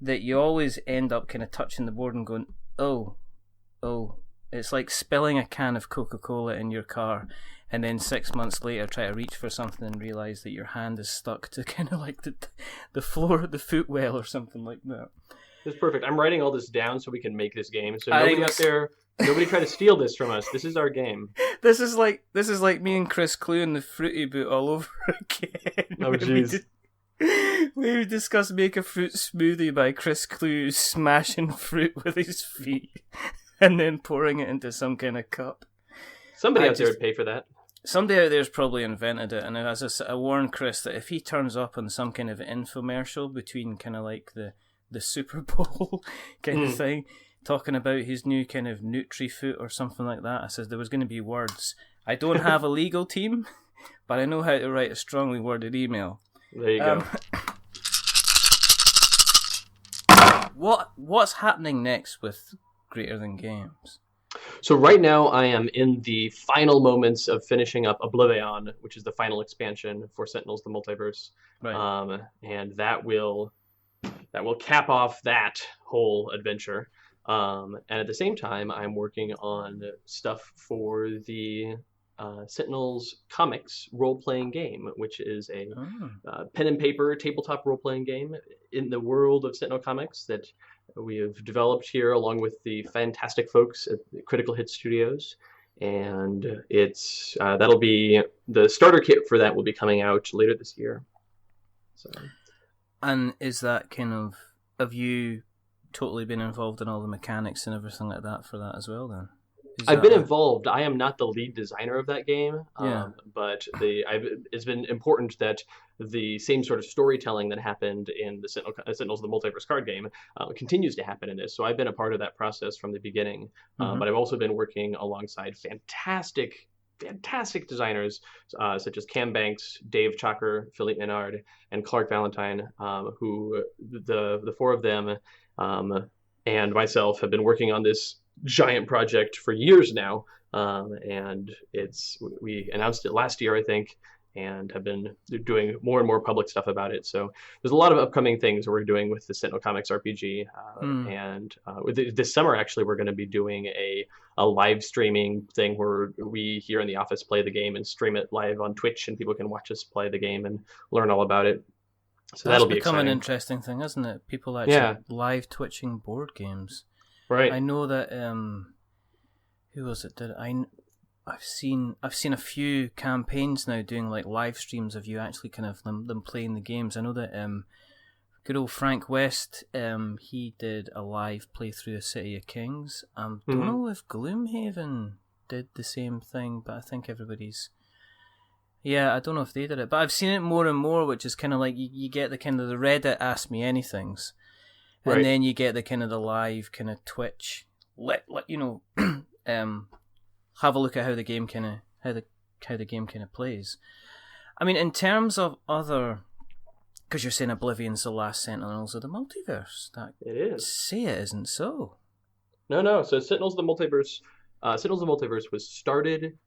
that you always end up kind of touching the board and going, oh. It's like spilling a can of Coca-Cola in your car, and then 6 months later try to reach for something and realise that your hand is stuck to kind of like the floor of the footwell or something like that. It's perfect. I'm writing all this down so we can make this game. So nobody out there, nobody try to steal this from us. This is our game. This is like me and Chris Clue in the Fruity Boot all over again. Oh jeez. We discussed Make a Fruit Smoothie by Chris Clue smashing fruit with his feet and then pouring it into some kind of cup. Somebody out there would pay for that. Somebody out there's probably invented it, and as I warned Chris that if he turns up on some kind of infomercial between kind of like the Super Bowl kind of thing, talking about his new kind of Nutri-Foot or something like that, I said there was going to be words. I don't have a legal team, but I know how to write a strongly worded email. There you go. What's happening next with Greater Than Games? So right now I am in the final moments of finishing up Oblivion, which is the final expansion for Sentinels: The Multiverse. Right. And that will cap off that whole adventure. And at the same time, I'm working on stuff for the Sentinels comics role-playing game, which is a pen and paper tabletop role-playing game in the world of Sentinel comics that we have developed here along with the fantastic folks at Critical Hit Studios. And it's that'll be the starter kit for that will be coming out later this year. So. And is that kind of, have you totally been involved in all the mechanics and everything like that for that as well then? I've been involved. I am not the lead designer of that game, but it's been important that the same sort of storytelling that happened in the Sentinels of the Multiverse card game continues to happen in this. So I've been a part of that process from the beginning, but I've also been working alongside fantastic designers such as Cam Banks, Dave Chalker, Philippe Menard, and Clark Valentine, who the four of them and myself have been working on this giant project for years now, and we announced it last year, I think, and have been doing more and more public stuff about it. So there's a lot of upcoming things we're doing with the Sentinel Comics RPG. And this summer, actually, we're going to be doing a live streaming thing where we here in the office play the game and stream it live on Twitch, and people can watch us play the game and learn all about it. So that'll be exciting. That's become an interesting thing, isn't it? People actually live twitching board games. Right. I know that who was it? I've seen a few campaigns now doing like live streams of you actually kind of them playing the games. I know that good old Frank West, he did a live playthrough of City of Kings. Don't know if Gloomhaven did the same thing, but I think everybody's. Yeah, I don't know if they did it, but I've seen it more and more, which is kind of like you get the kind of the Reddit Ask Me Anythings, and then you get the kind of the live kind of Twitch. Let have a look at how the game kind of how the game kind of plays. I mean, in terms of other, because you're saying Oblivion's the last Sentinels of the multiverse. That it is. Say it isn't so. No. So Sentinels of the Multiverse, was started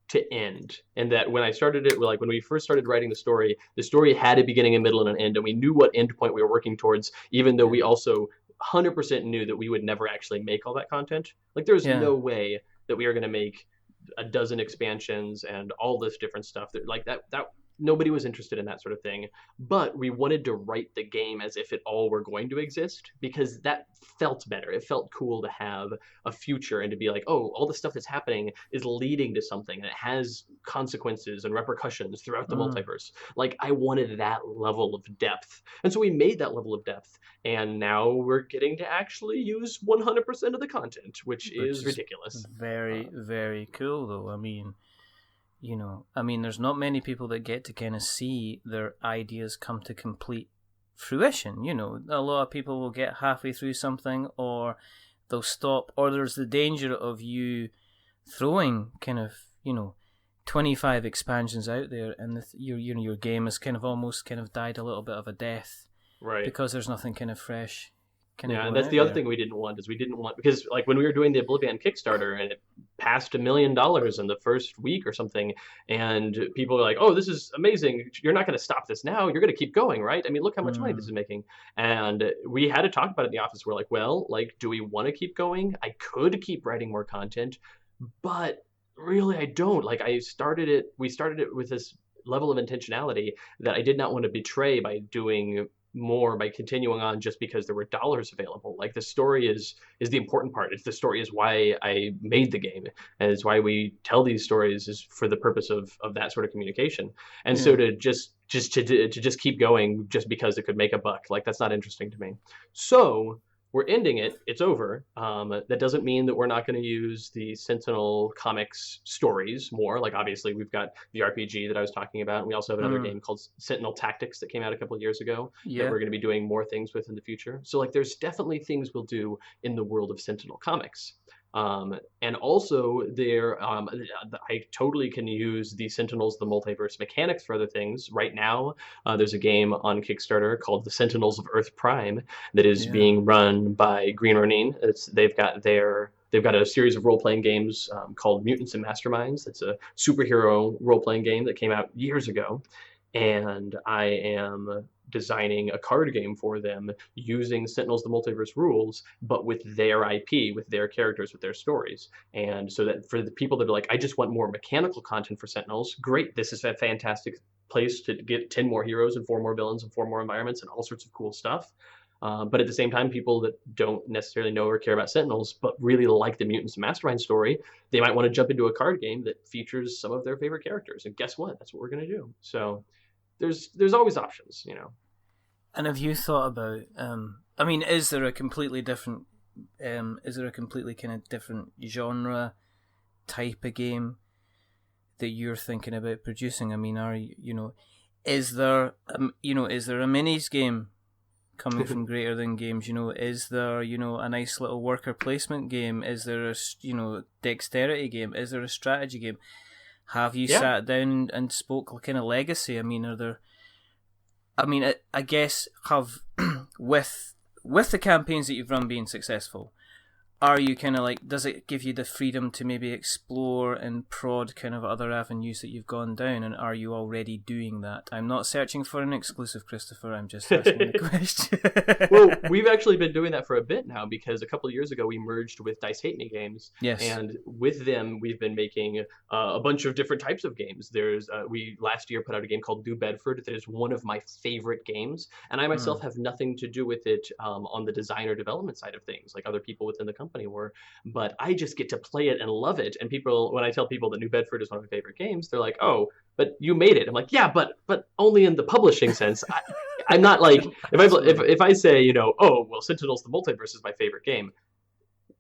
to end, and that when I started it, like when we first started writing the story had a beginning, a middle, and an end, and we knew what end point we were working towards, even though we also 100% knew that we would never actually make all that content. Like there's no way that we are going to make a dozen expansions and all this different stuff like that nobody was interested in that sort of thing, but we wanted to write the game as if it all were going to exist, because that felt better. It felt cool to have a future and to be like, oh, all the stuff that's happening is leading to something and it has consequences and repercussions throughout the multiverse. Like I wanted that level of depth, and so we made that level of depth, and now we're getting to actually use 100% of the content, which is ridiculous. Very, very cool though. I mean, there's not many people that get to kind of see their ideas come to complete fruition. A lot of people will get halfway through something, or they'll stop, or there's the danger of you throwing kind of, 25 expansions out there, and your game has kind of almost kind of died a little bit of a death, right? Because there's nothing kind of fresh. And that's the other thing we didn't want, because like when we were doing the Oblivion Kickstarter and it passed $1 million in the first week or something, and people were like, oh, this is amazing, you're not going to stop this now, you're going to keep going, right? I mean, look how much money this is making. And we had to talk about it in the office. We're like, well, like, do we want to keep going? I could keep writing more content, but really I don't. Like we started it with this level of intentionality that I did not want to betray by doing more, by continuing on just because there were dollars available. Like the story is the important part. The story is why I made the game, and it's why we tell these stories, is for the purpose of that sort of communication. And so to just keep going just because it could make a buck, like that's not interesting to me. So we're ending it. It's over. That doesn't mean that we're not going to use the Sentinel comics stories more. Like obviously we've got the RPG that I was talking about, and we also have another game called Sentinel Tactics that came out a couple of years ago that we're going to be doing more things with in the future. So like there's definitely things we'll do in the world of Sentinel comics. And also I totally can use the Sentinels of the Multiverse mechanics for other things. Right now, there's a game on Kickstarter called the Sentinels of Earth Prime that is being run by Green Ronin. They've got a series of role-playing games called Mutants and Masterminds. It's a superhero role-playing game that came out years ago. And I am designing a card game for them using Sentinels of the Multiverse rules, but with their IP, with their characters, with their stories. And so that for the people that are like, I just want more mechanical content for Sentinels, great, this is a fantastic place to get 10 more heroes and 4 more villains and 4 more environments and all sorts of cool stuff. But at the same time, people that don't necessarily know or care about Sentinels, but really like the Mutants and Mastermind story, they might want to jump into a card game that features some of their favorite characters. And guess what? That's what we're going to do. So there's always options, And have you thought about? I mean, is there a completely kind of different genre type of game that you're thinking about producing? I mean, is there a minis game coming from Greater Than Games? Is there a nice little worker placement game? Is there a dexterity game? Is there a strategy game? Have you sat down and spoke kind of legacy? I mean, I guess with the campaigns that you've run being successful, are you kind of like, does it give you the freedom to maybe explore and prod kind of other avenues that you've gone down, and are you already doing that? I'm not searching for an exclusive, Christopher, I'm just asking the question. Well, we've actually been doing that for a bit now, because a couple of years ago we merged with Dice Hate Me Games. Yes. And with them we've been making a bunch of different types of games. There's we last year put out a game called New Bedford that is one of my favorite games, and I myself have nothing to do with it on the design or development side of things, like other people within the company were, but I just get to play it and love it. And people, when I tell people that New Bedford is one of my favorite games, they're like, "Oh, but you made it." I'm like, "Yeah, but only in the publishing sense." I'm not like, if I say, you know, "Oh, well, Sentinels: The Multiverse is my favorite game,"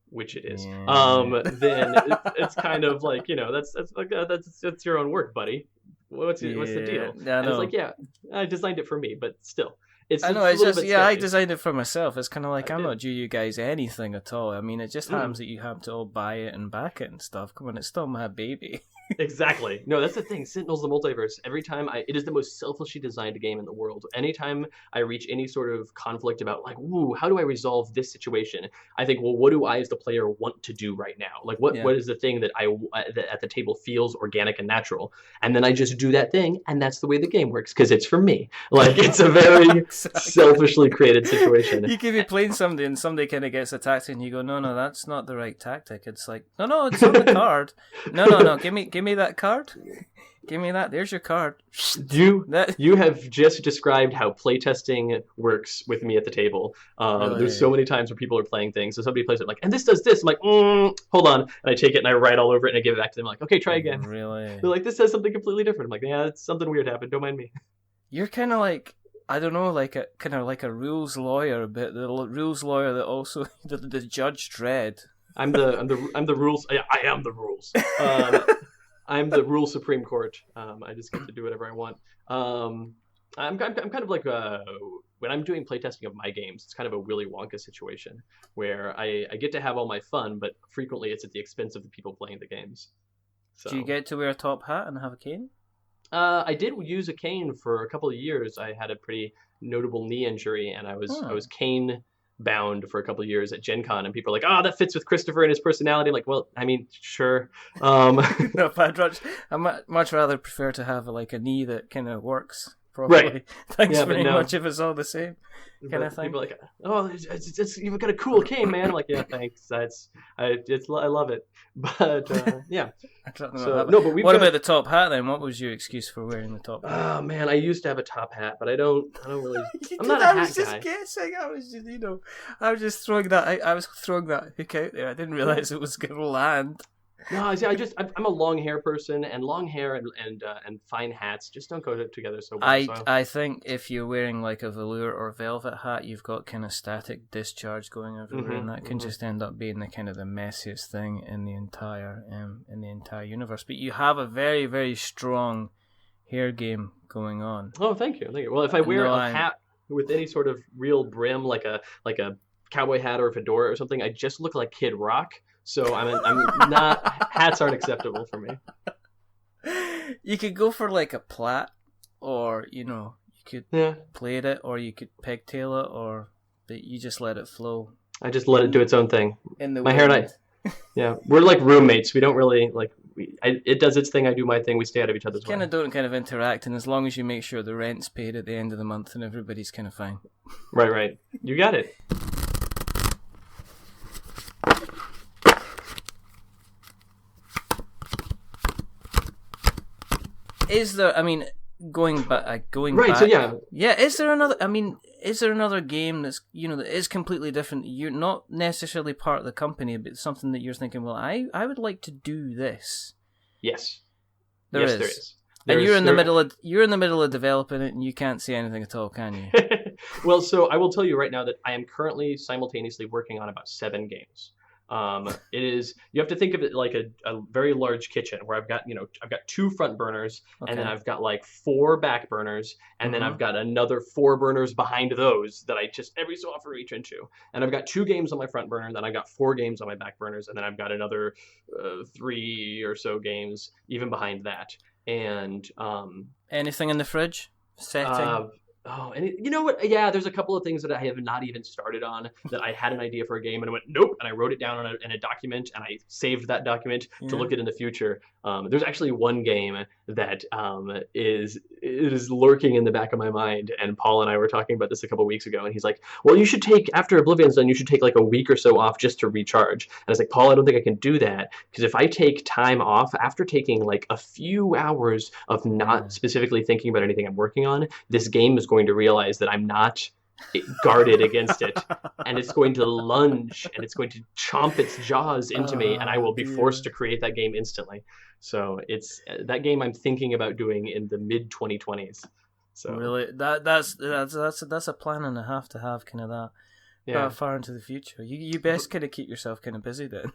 which it is, then it's kind of like, you know, that's your own work, buddy. What's the deal? Yeah, and it's like, yeah, I designed it for me, but still. I know, it's just, I designed it for myself. It's kind of like, I'm not due you guys anything at all. I mean, it just happens that you have to all buy it and back it and stuff. Come on, it's still my baby. Exactly. No, that's the thing. Sentinels: The Multiverse. Every time it is the most selfishly designed game in the world. Anytime I reach any sort of conflict about like, "Ooh, how do I resolve this situation?" I think, well, what do I as the player want to do right now? Like, what is the thing that that at the table feels organic and natural? And then I just do that thing, and that's the way the game works, because it's for me. Like, it's a very selfishly created situation. You could be playing somebody and somebody kind of gets attacked and you go, no, that's not the right tactic. It's like, no, it's on the card. No, give me that card. Give me that. There's your card. You have just described how playtesting works with me at the table. Really? There's so many times where people are playing things, so somebody plays it like, and this does this. I'm like, hold on, and I take it and I write all over it and I give it back to them. I'm like, okay, try again. Really? They're like, this says something completely different. I'm like, yeah, it's something weird happened. Don't mind me. You're kind of like, I don't know, like a rules lawyer a bit. The rules lawyer that also the Judge Dredd. I'm the rules. I am the rules. I'm the rule Supreme Court. I just get to do whatever I want. I'm kind of like when I'm doing playtesting of my games, it's kind of a Willy Wonka situation where I get to have all my fun, but frequently it's at the expense of the people playing the games. So. Do you get to wear a top hat and have a cane? I did use a cane for a couple of years. I had a pretty notable knee injury, and I was cane bound for a couple of years at Gen Con, and people are like, "Oh, that fits with Christopher and his personality." I'm like, well, I mean, sure. No, but I much rather prefer to have like a knee that kind of works properly. Right. Thanks very much if it's all the same kind of thing. People are like, "Oh, it's you've got a cool cane, man." I'm like, "Yeah, thanks. I love it." But yeah. But what about the top hat then? What was your excuse for wearing the top hat? Oh man, I used to have a top hat, but I don't really. I'm not a hat guy. I was just guessing. I was just throwing that. I was throwing that hook out there. I didn't realize it was gonna land. No, see, I'm a long hair person, and long hair and fine hats just don't go together so well. I think if you're wearing like a velour or velvet hat, you've got kind of static discharge going everywhere, and that can just end up being the kind of the messiest thing in the entire universe. But you have a very, very strong hair game going on. Oh, thank you. Well, if I wear a hat with any sort of real brim, like a cowboy hat or a fedora or something, I just look like Kid Rock. So I'm not. Hats aren't acceptable for me. You could go for like a plait, or you could plait it, or you could pigtail it, but you just let it flow. I just let it do its own thing. My hair and I, we're like roommates. We don't really like. It does its thing. I do my thing. We stay out of each other's way. Don't interact, and as long as you make sure the rent's paid at the end of the month, and everybody's kind of fine. Right. You got it. Is there? I mean, going back. So yeah. Is there another? I mean, is there another game that's that is completely different? You're not necessarily part of the company, but something that you're thinking, well, I would like to do this. Yes. There is. And you're in the middle of developing it, and you can't say anything at all, can you? Well, so I will tell you right now that I am currently simultaneously working on about 7 games. It is, you have to think of it like a very large kitchen where I've got 2 front burners, and then I've got like 4 back burners, and then I've got another 4 burners behind those that I just every so often reach into. And I've got 2 games on my front burner, and then I've got 4 games on my back burners, and then I've got another 3 or so games even behind that. And anything in the fridge? Setting? Oh, and you know what? Yeah, there's a couple of things that I have not even started on that I had an idea for a game and I went, nope. And I wrote it down in a document and I saved that document to look at in the future. There's actually one game that is lurking in the back of my mind. And Paul and I were talking about this a couple of weeks ago. And he's like, well, you should take, after Oblivion's done, you should take like a week or so off just to recharge. And I was like, Paul, I don't think I can do that. Because if I take time off after taking like a few hours of not specifically thinking about anything I'm working on, this game is going to realize that I'm not guarded against it, and it's going to lunge and it's going to chomp its jaws into me, and I will be forced to create that game instantly. So it's that game I'm thinking about doing in the mid 2020s. So really, that's a plan and a half to have kind of that far into the future. You best kind of keep yourself kind of busy then.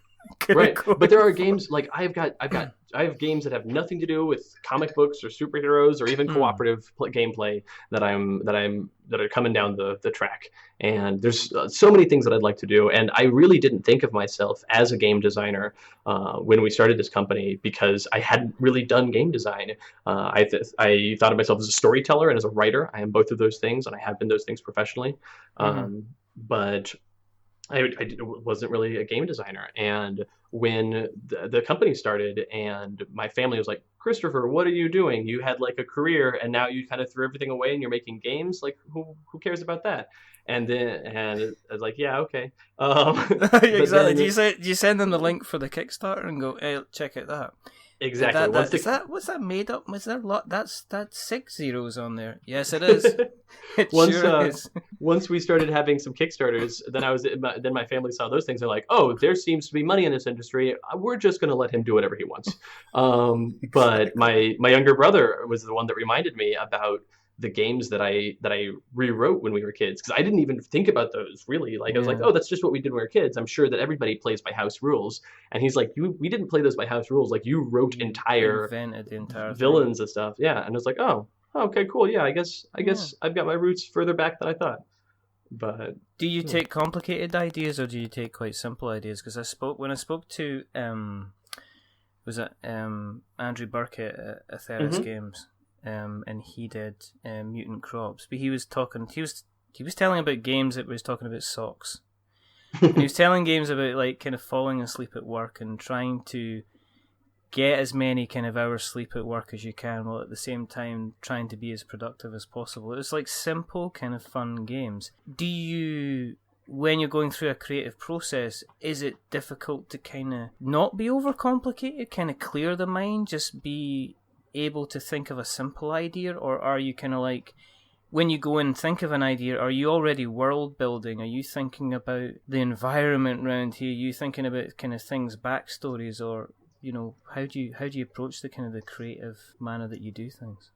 Right, but there are games like I have games that have nothing to do with comic books or superheroes or even cooperative gameplay that are coming down the track. And there's so many things that I'd like to do, and I really didn't think of myself as a game designer when we started this company because I hadn't really done game design. I thought of myself as a storyteller and as a writer. I am both of those things, and I have been those things professionally. But I wasn't really a game designer. And when the company started and my family was like, Christopher, what are you doing? You had like a career and now you kind of threw everything away and you're making games. Like, who cares about that? And I was like, yeah, okay. Exactly. Do you send them the link for the Kickstarter and go, hey, check out that? Exactly. What's that made up? Was there a lot? That's 6 zeros on there. Yes, it is. It sure is. Once we started having some Kickstarters, then my family saw those things. They're like, oh, there seems to be money in this industry. We're just going to let him do whatever he wants. But my younger brother was the one that reminded me about the games that I rewrote when we were kids, because I didn't even think about those really. Like I was like, oh, that's just what we did when we were kids. I'm sure that everybody plays by house rules. And he's like, we didn't play those by house rules. Like you wrote invented the entire villains and stuff. Yeah, and I was like, oh, okay, cool. Yeah, I guess I've got my roots further back than I thought. But do you take complicated ideas or do you take quite simple ideas? Because when I spoke to Andrew Burkett at Atheris Games. And he did Mutant Crops, but he was telling about games that was talking about socks. And he was telling games about like kind of falling asleep at work and trying to get as many kind of hours sleep at work as you can, while at the same time trying to be as productive as possible. It was like simple kind of fun games. When you're going through a creative process, is it difficult to kind of not be overcomplicated, kind of clear the mind, just be able to think of a simple idea? Or are you kind of like, when you go and think of an idea, are you already world building? Are you thinking about the environment around here? Are you thinking about kind of things, backstories, or how do you approach the kind of the creative manner that you do things?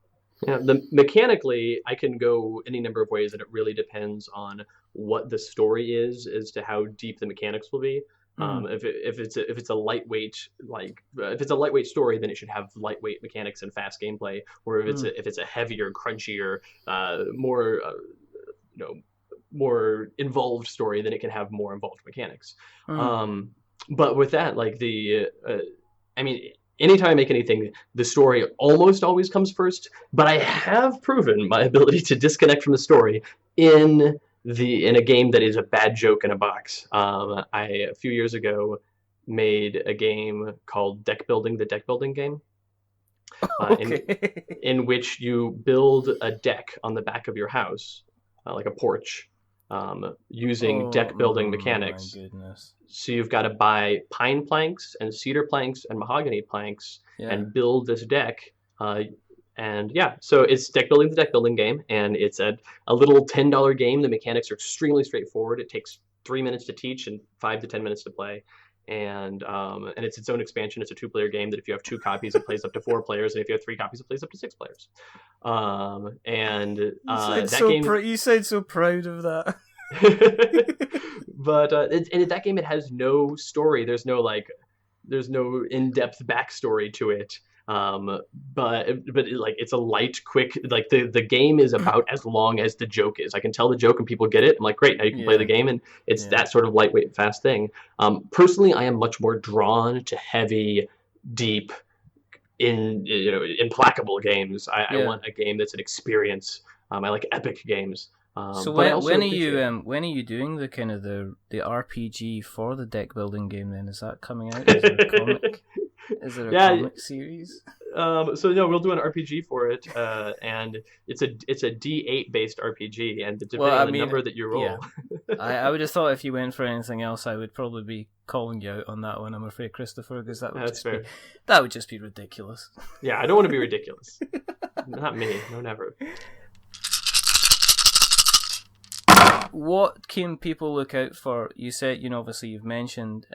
Yeah, mechanically, I can go any number of ways, and it really depends on what the story is as to how deep the mechanics will be. If it's a lightweight story, then it should have lightweight mechanics and fast gameplay. Or if it's a heavier, crunchier, more involved story, then it can have more involved mechanics. But with that, like anytime I make anything, the story almost always comes first. But I have proven my ability to disconnect from the story in a game that is a bad joke in a box. I a few years ago made a game called Deck Building, the deck building game, in which you build a deck on the back of your house, like a porch, using deck building mechanics. My goodness. So you've got to buy pine planks and cedar planks and mahogany planks and build this deck. And yeah, so it's the deck building game, and it's a little $10 game. The mechanics are extremely straightforward. It takes 3 minutes to teach and 5 to 10 minutes to play. And it's its own expansion. It's a 2-player game that if you have 2 copies, it plays up to 4 players, and if you have 3 copies, it plays up to 6 players. You sound so proud of that. But in that game, it has no story. There's no in-depth backstory to it. But it's a light, quick, like the game is about as long as the joke is. I can tell the joke and people get it. I'm like, great, now you can play the game, and it's that sort of lightweight, fast thing. Personally, I am much more drawn to heavy, deep, implacable games. I want a game that's an experience. I like epic games. So but when are you doing the kind of the RPG for the deck building game then? Is that coming out? Is there a comic? Is there a comic series? So no, we'll do an RPG for it, and it's a D8 based RPG, and depending on the number that you roll. Yeah. I would have thought if you went for anything else, I would probably be calling you out on that one. I'm afraid, Christopher, because that would just be ridiculous. Yeah, I don't want to be ridiculous. Not me. No, never. What can people look out for? You said, obviously you've mentioned.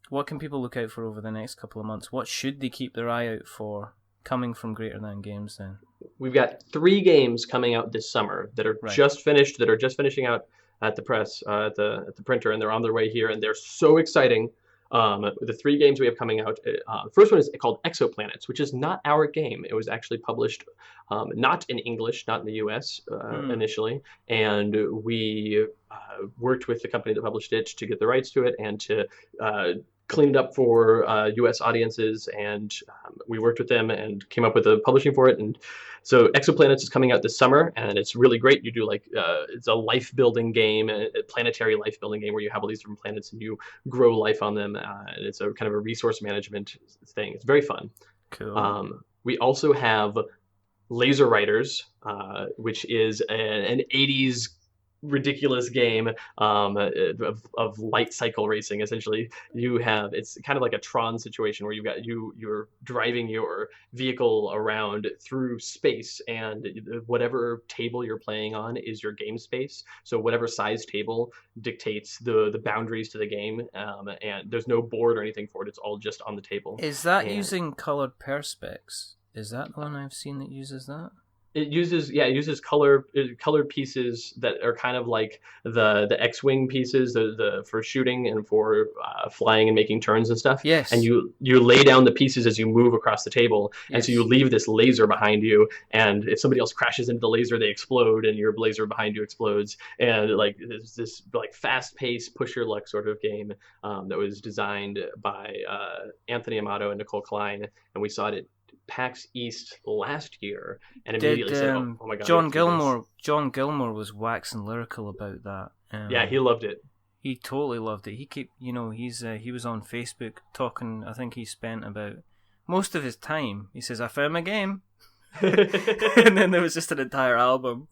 What can people look out for over the next couple of months? What should they keep their eye out for coming from Greater Than Games then? We've got 3 games coming out this summer that are just finishing out at the press, at the printer, and they're on their way here, and they're so exciting. The 3 games we have coming out, the first one is called Exoplanets, which is not our game. It was actually published not in English, not in the US initially, and we worked with the company that published it to get the rights to it and to clean it up for US audiences, and we worked with them and came up with the publishing for it. And so Exoplanets is coming out this summer, and it's really great. You do it's a life building game, a planetary life building game where you have all these different planets and you grow life on them, and it's a kind of a resource management thing. It's very fun. Cool. We also have Laser Riders, which is an 80s ridiculous game of light cycle racing. Essentially, it's kind of like a Tron situation where you're driving your vehicle around through space, and whatever table you're playing on is your game space. So whatever size table dictates the boundaries to the game, and there's no board or anything for it. It's all just on the table. Is that using colored perspex? Is that the one I've seen that uses that? It uses colored pieces that are kind of like the X-wing pieces, the for shooting and for flying and making turns and stuff. Yes. And you lay down the pieces as you move across the table, and so you leave this laser behind you. And if somebody else crashes into the laser, they explode, and your laser behind you explodes. And this fast-paced, push-your-luck sort of game that was designed by Anthony Amato and Nicole Klein, and we saw it at PAX East last year, and immediately said, "Oh my god!" John Gilmore was waxing lyrical about that. Yeah, he loved it. He totally loved it. He was on Facebook talking. I think he spent about most of his time. He says, "I found my game," and then there was just an entire album,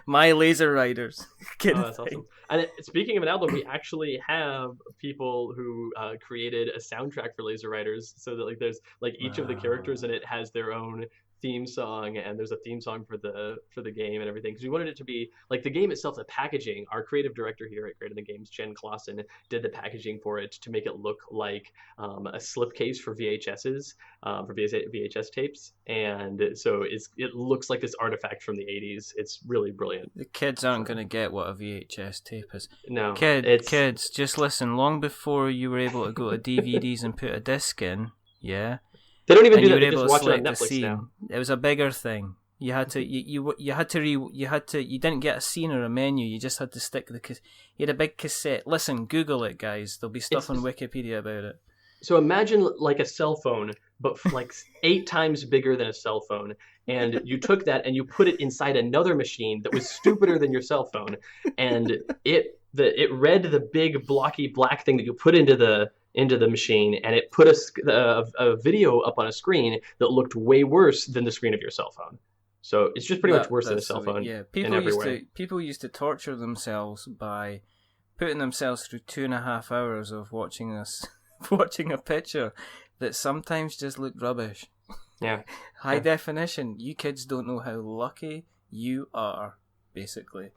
"My Laser Riders." Oh, that's awesome. And speaking of an album, we actually have people who created a soundtrack for Laser Riders, so that there's each of the characters in it has their own theme song, and there's a theme song for the game and everything, because we wanted it to be the game itself. The packaging, our creative director here at Greater Than Games, Jen Clausen, did the packaging for it to make it look like a slipcase for VHSs, for VHS tapes, and so it looks like this artifact from the 80s. It's really brilliant. The kids aren't going to get what a VHS tape is. No, kids, just listen. Long before you were able to go to DVDs and put a disc in, yeah. They don't even do that. They just watch it on Netflix now. It was a bigger thing. You had to, you didn't get a scene or a menu. You just had to stick you had a big cassette. Listen, Google it, guys. There'll be stuff on Wikipedia about it. So imagine a cell phone, but 8 times bigger than a cell phone. And you took that and you put it inside another machine that was stupider than your cell phone. And it read the big blocky black thing that you put into the machine, and it put a video up on a screen that looked way worse than the screen of your cell phone. So it's just pretty much worse than a cell phone. Yeah, people used to torture themselves by putting themselves through 2.5 hours of watching a picture that sometimes just looked rubbish. Yeah. High definition. You kids don't know how lucky you are, basically.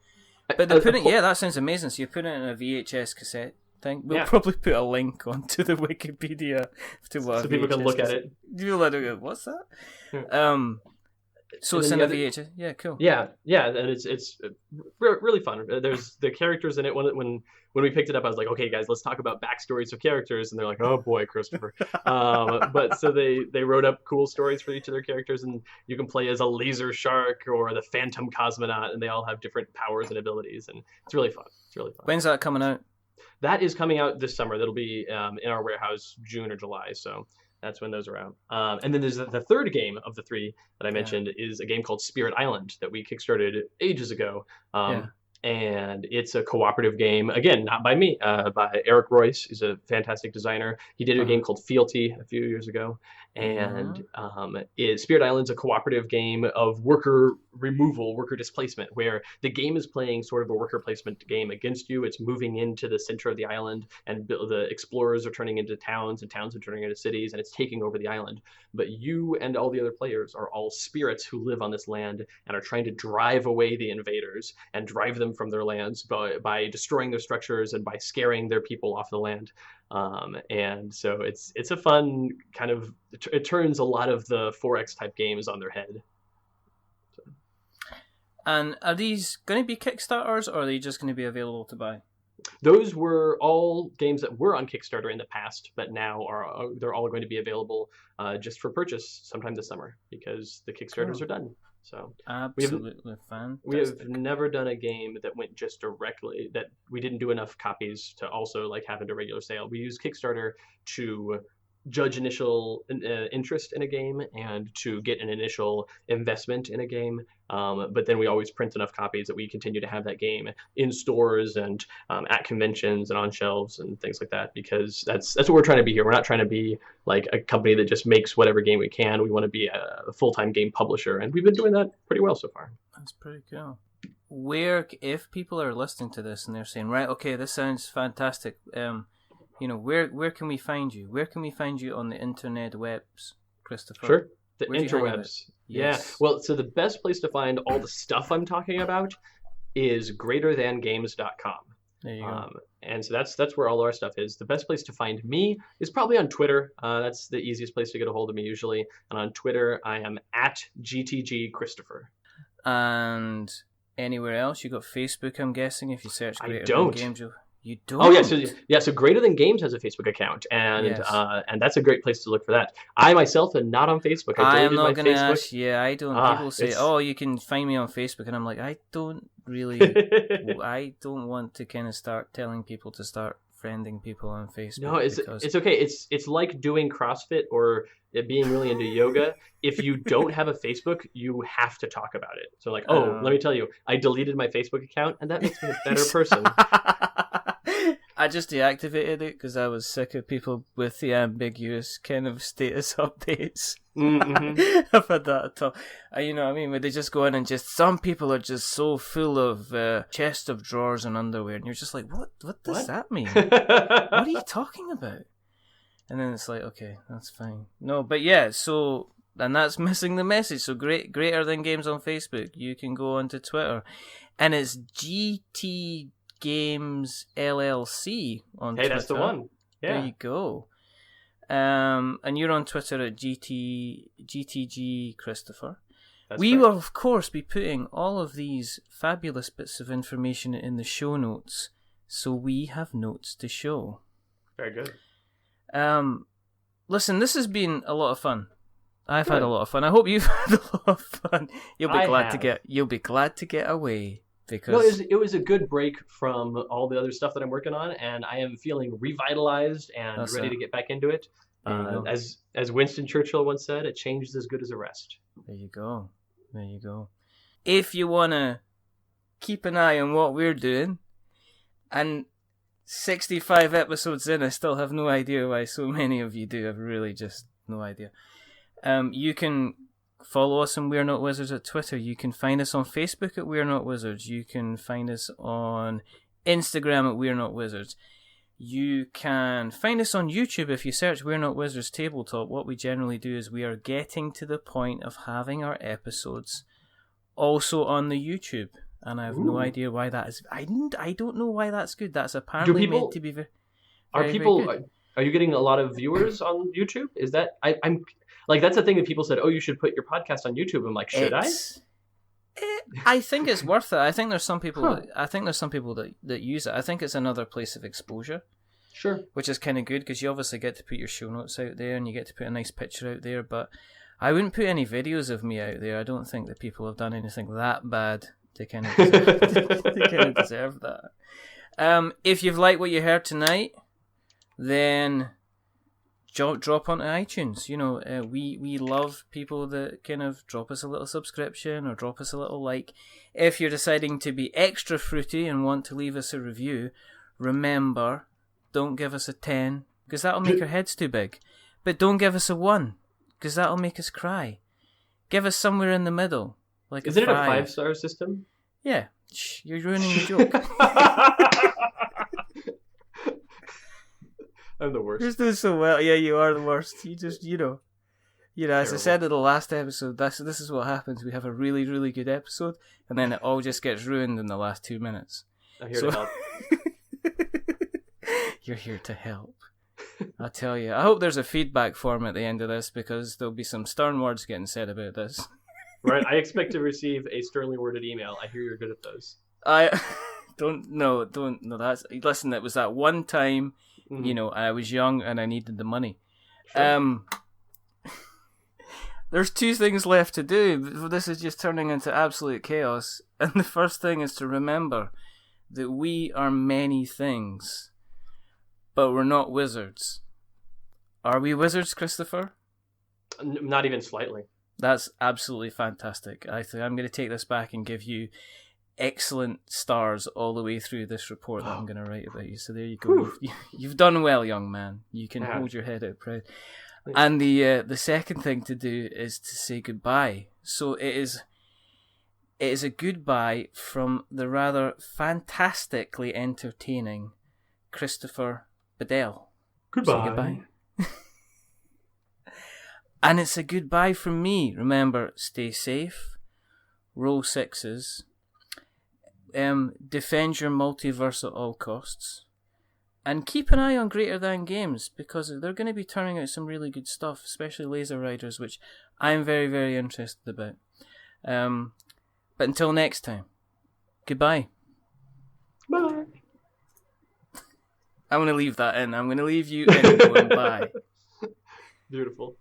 But that sounds amazing. So you put it in a VHS cassette thing. We'll probably put a link onto the Wikipedia to what so people can look at it. You'll go, what's that? Yeah. So it's in a VHS. Yeah, cool. Yeah, and it's really fun. There's the characters in it. When we picked it up, I was like, okay, guys, let's talk about backstories of characters, and they're like, oh boy, Christopher. But so they wrote up cool stories for each of their characters, and you can play as a laser shark or the phantom cosmonaut, and they all have different powers and abilities, and it's really fun. When's that coming out? That is coming out this summer. That'll be in our warehouse June or July. So That's when those are out. And then there's the third game of the three that I mentioned is a game called Spirit Island that we kickstarted ages ago. And it's a cooperative game, again, not by me, by Eric Royce. He's a fantastic designer. He did a game called Fealty a few years ago. And Spirit Island's a cooperative game of worker removal, worker displacement, where the game is playing sort of a worker placement game against you. It's moving into the center of the island, and the explorers are turning into towns, and towns are turning into cities, and it's taking over the island. But you and all the other players are all spirits who live on this land and are trying to drive away the invaders and drive them from their lands by destroying their structures and by scaring their people off the land. And so it's a fun kind of, it turns a lot of the 4X type games on their head. So. And are these going to be Kickstarters, or are they just going to be available to buy? Those were all games that were on Kickstarter in the past, but now they're all going to be available just for purchase sometime this summer, because the Kickstarters are done. So absolutely fantastic. We have never done a game that went just directly, that we didn't do enough copies to also like have a regular sale. We use Kickstarter to judge initial interest in a game and to get an initial investment in a game. But then we always print enough copies that we continue to have that game in stores and at conventions and on shelves and things like that, because that's what we're trying to be here. We're not trying to be like a company that just makes whatever game we can. We want to be a full-time game publisher, and we've been doing that pretty well so far. That's pretty cool. Where, if people are listening to this and they're saying, right, okay, this sounds fantastic, where can we find you? Where can we find you on the internet webs, Christopher? Sure. The interwebs. Yes. Yeah. Well, so the best place to find all the stuff I'm talking about is greaterthangames.com. There you go. And so that's where all our stuff is. The best place to find me is probably on Twitter. That's the easiest place to get a hold of me usually. And on Twitter, I am at GTGChristopher. And anywhere else? You got Facebook, I'm guessing, if you search Greater I don't. Than Games. You don't? Oh, so Greater Than Games has a Facebook account, and that's a great place to look for that. I myself am not on Facebook. I'm not going to ask. Yeah, I don't. People say, you can find me on Facebook, and I'm like, I don't I don't want to kind of start telling people to start friending people on Facebook. No, it's okay. It's like doing CrossFit or being really into yoga. If you don't have a Facebook, you have to talk about it. So like, let me tell you, I deleted my Facebook account, and that makes me a better person. I just deactivated it because I was sick of people with the ambiguous kind of status updates. Mm-hmm. I've had that at all. You know what I mean? Where they just go in and some people are just so full of chest of drawers and underwear, and you're just like, what does that mean? What are you talking about? And then it's like, okay, that's fine. No, but yeah, so, and that's missing the message. So Greater Than Games on Facebook. You can go onto Twitter, and it's GT Games LLC on Twitter. Hey, that's the one. Yeah. There you go. And you're on Twitter at GTG Christopher. We will, of course, be putting all of these fabulous bits of information in the show notes, so we have notes to show. Very good. Listen, this has been a lot of fun. I've had a lot of fun. I hope you've had a lot of fun. You'll be glad to get away. Because it was a good break from all the other stuff that I'm working on, and I am feeling revitalized and ready to get back into it. As Winston Churchill once said, a change is as good as a rest. There you go. If you want to keep an eye on what we're doing, and 65 episodes in, I still have no idea why so many of you do. I've really just no idea. You can follow us on We're Not Wizards at Twitter. You can find us on Facebook at We're Not Wizards. You can find us on Instagram at We're Not Wizards. You can find us on YouTube if you search We're Not Wizards Tabletop. What we generally do is we are getting to the point of having our episodes also on the YouTube. And I have no idea why that is. I don't know why that's good. That's apparently meant to be very, very good. Are you getting a lot of viewers on YouTube? Is that I'm like, that's the thing that people said, you should put your podcast on YouTube. I'm like, should I? I think it's worth it. I think there's some people that use it. I think it's another place of exposure. Sure. Which is kind of good because you obviously get to put your show notes out there and you get to put a nice picture out there, but I wouldn't put any videos of me out there. I don't think that people have done anything that bad to kind of deserve that. If you've liked what you heard tonight, then drop onto iTunes. You know, we love people that kind of drop us a little subscription or drop us a little like. If you're deciding to be extra fruity and want to leave us a review, remember, don't give us a 10 because that'll make our heads too big. But don't give us a 1 because that'll make us cry. Give us somewhere in the middle, like Isn't a 5. it a 5-star system? Yeah, you're ruining the joke. I'm the worst. You're doing so well. Yeah, you are the worst. You just, you know, as I said in the last episode, this is what happens. We have a really, really good episode, and then it all just gets ruined in the last 2 minutes. I'm here to help. You're here to help. I tell you. I hope there's a feedback form at the end of this because there'll be some stern words getting said about this. Right, I expect to receive a sternly worded email. I hear you're good at those. That's listen. It was that one time. Mm-hmm. You know, I was young and I needed the money. Sure. There's 2 things left to do. This is just turning into absolute chaos. And the first thing is to remember that we are many things, but we're not wizards. Are we wizards, Christopher? Not even slightly. That's absolutely fantastic. I'm going to take this back and give you excellent stars all the way through this report that I'm going to write about you. So there you go. You've done well, young man. You can hold your head out proud. And the second thing to do is to say goodbye. So it is a goodbye from the rather fantastically entertaining Christopher Badell. Goodbye. Say goodbye. And it's a goodbye from me. Remember, stay safe, roll 6s, defend your multiverse at all costs, and keep an eye on Greater Than Games because they're going to be turning out some really good stuff, especially Laser Riders, which I'm very, very interested about. But until next time, goodbye. Bye. I'm going to leave that in. I'm going to leave you in going bye. Beautiful.